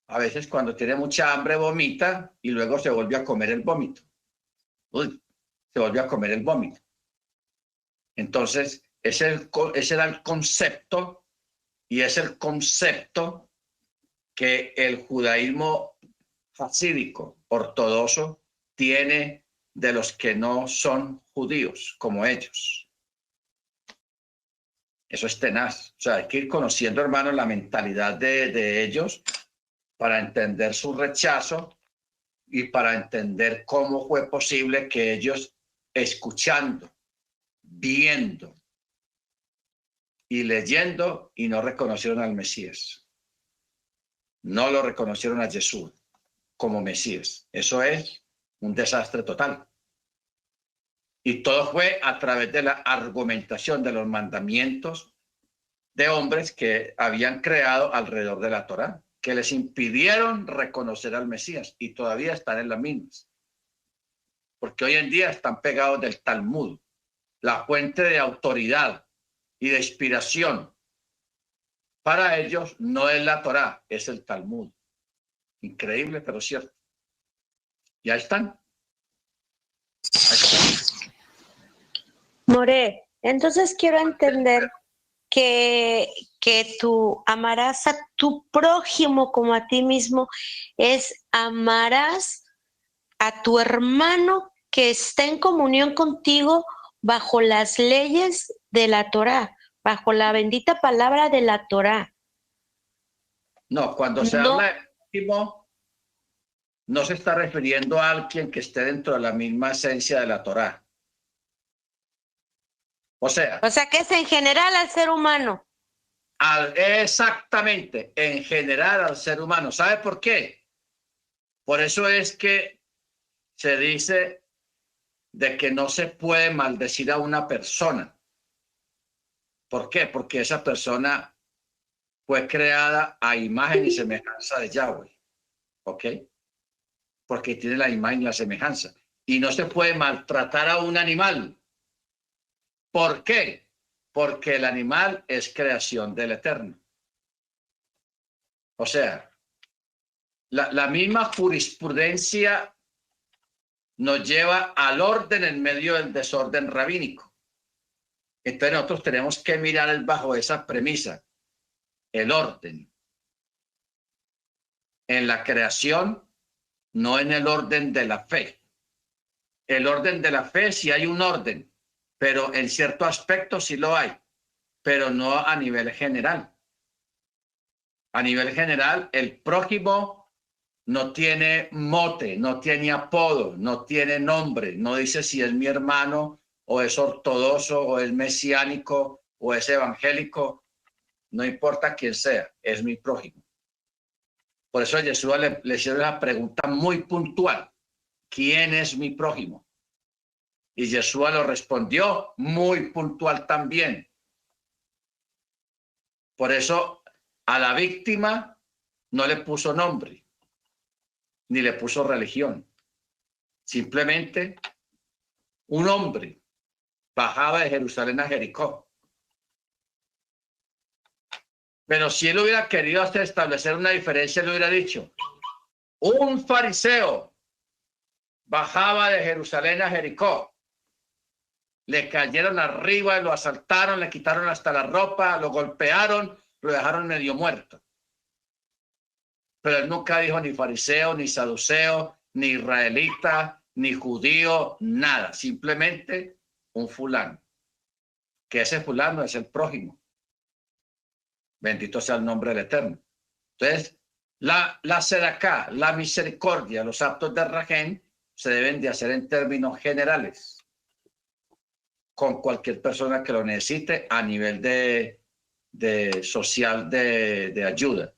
a veces cuando tiene mucha hambre, vomita y luego se vuelve a comer el vómito. Se volvió a comer el vómito. Entonces, ese era el concepto, y es el concepto que el judaísmo hasídico ortodoxo tiene de los que no son judíos como ellos. Eso es tenaz. O sea, hay que ir conociendo, hermanos, la mentalidad de ellos para entender su rechazo y para entender cómo fue posible que ellos, escuchando, viendo y leyendo, y no reconocieron al Mesías. No lo reconocieron a Jesús como Mesías. Eso es un desastre total. Y todo fue a través de la argumentación de los mandamientos de hombres que habían creado alrededor de la Torá, que les impidieron reconocer al Mesías y todavía están en las mismas. Porque hoy en día están pegados del Talmud, la fuente de autoridad y de inspiración. Para ellos no es la Torá, es el Talmud. Increíble, pero cierto. Y ahí están. More, entonces quiero entender que tú amarás a tu prójimo como a ti mismo, es amarás a tu hermano que está en comunión contigo bajo las leyes de la Torá, bajo la bendita palabra de la Torá. No, cuando se habla de prójimo, no se está refiriendo a alguien que esté dentro de la misma esencia de la Torá. O sea, que es en general al ser humano. Exactamente, en general al ser humano. ¿Sabe por qué? Por eso es que se dice de que no se puede maldecir a una persona. ¿Por qué? Porque esa persona fue creada a imagen y semejanza de Yahweh. ¿Ok? Porque tiene la imagen y la semejanza. Y no se puede maltratar a un animal. ¿Por qué? Porque el animal es creación del Eterno. O sea, la misma jurisprudencia nos lleva al orden en medio del desorden rabínico. Entonces nosotros tenemos que mirar bajo esa premisa, el orden. En la creación, no en el orden de la fe. El orden de la fe sí hay un orden, pero en cierto aspecto sí lo hay, pero no a nivel general. A nivel general, el prójimo no tiene mote, no tiene apodo, no tiene nombre, no dice si es mi hermano o es ortodoxo o es mesiánico o es evangélico, no importa quién sea, es mi prójimo. Por eso Jesús le hizo la pregunta muy puntual, ¿quién es mi prójimo? Y Jesús lo respondió muy puntual también. Por eso a la víctima no le puso nombre, ni le puso religión. Simplemente un hombre bajaba de Jerusalén a Jericó. Pero si él hubiera querido establecer una diferencia, le hubiera dicho, un fariseo bajaba de Jerusalén a Jericó. Le cayeron arriba y lo asaltaron, le quitaron hasta la ropa, lo golpearon, lo dejaron medio muerto. Pero él nunca dijo ni fariseo, ni saduceo, ni israelita, ni judío, nada. Simplemente un fulano. Que ese fulano es el prójimo. Bendito sea el nombre del Eterno. Entonces, la sedacá, la misericordia, los actos de Rajén se deben de hacer en términos generales con cualquier persona que lo necesite a nivel de social de ayuda.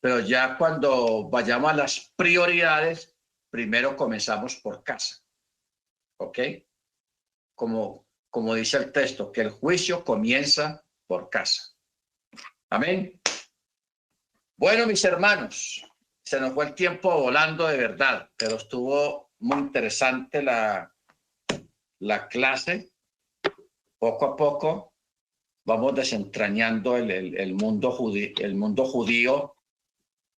Pero ya cuando vayamos a las prioridades, primero comenzamos por casa. ¿Ok? Como dice el texto, que el juicio comienza por casa. Amén. Bueno, mis hermanos, se nos fue el tiempo volando de verdad, pero estuvo muy interesante la clase. Poco a poco vamos desentrañando el mundo judío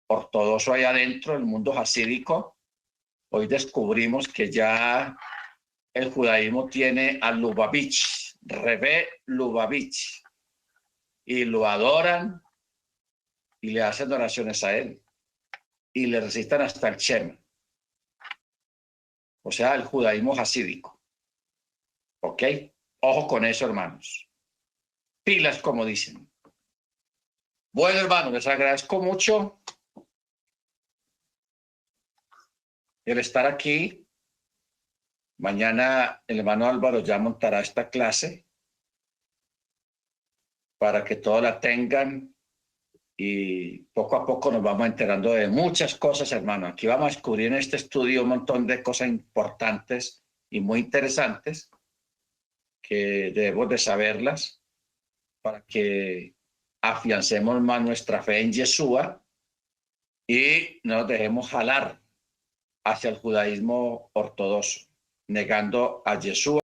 ortodoxo ahí adentro, el mundo hasídico. Hoy descubrimos que ya el judaísmo tiene a Lubavitch, Rebbe Lubavitch, y lo adoran y le hacen oraciones a él y le recitan hasta el Shem. O sea, el judaísmo hasídico. ¿Ok? Ojo con eso, hermanos. Pilas, como dicen. Bueno, hermanos, les agradezco mucho el estar aquí. Mañana el hermano Álvaro ya montará esta clase para que todos la tengan y poco a poco nos vamos enterando de muchas cosas, hermano. Aquí vamos a descubrir en este estudio un montón de cosas importantes y muy interesantes que debemos de saberlas para que afiancemos más nuestra fe en Yeshua y no nos dejemos jalar hacia el judaísmo ortodoxo, negando a Yeshua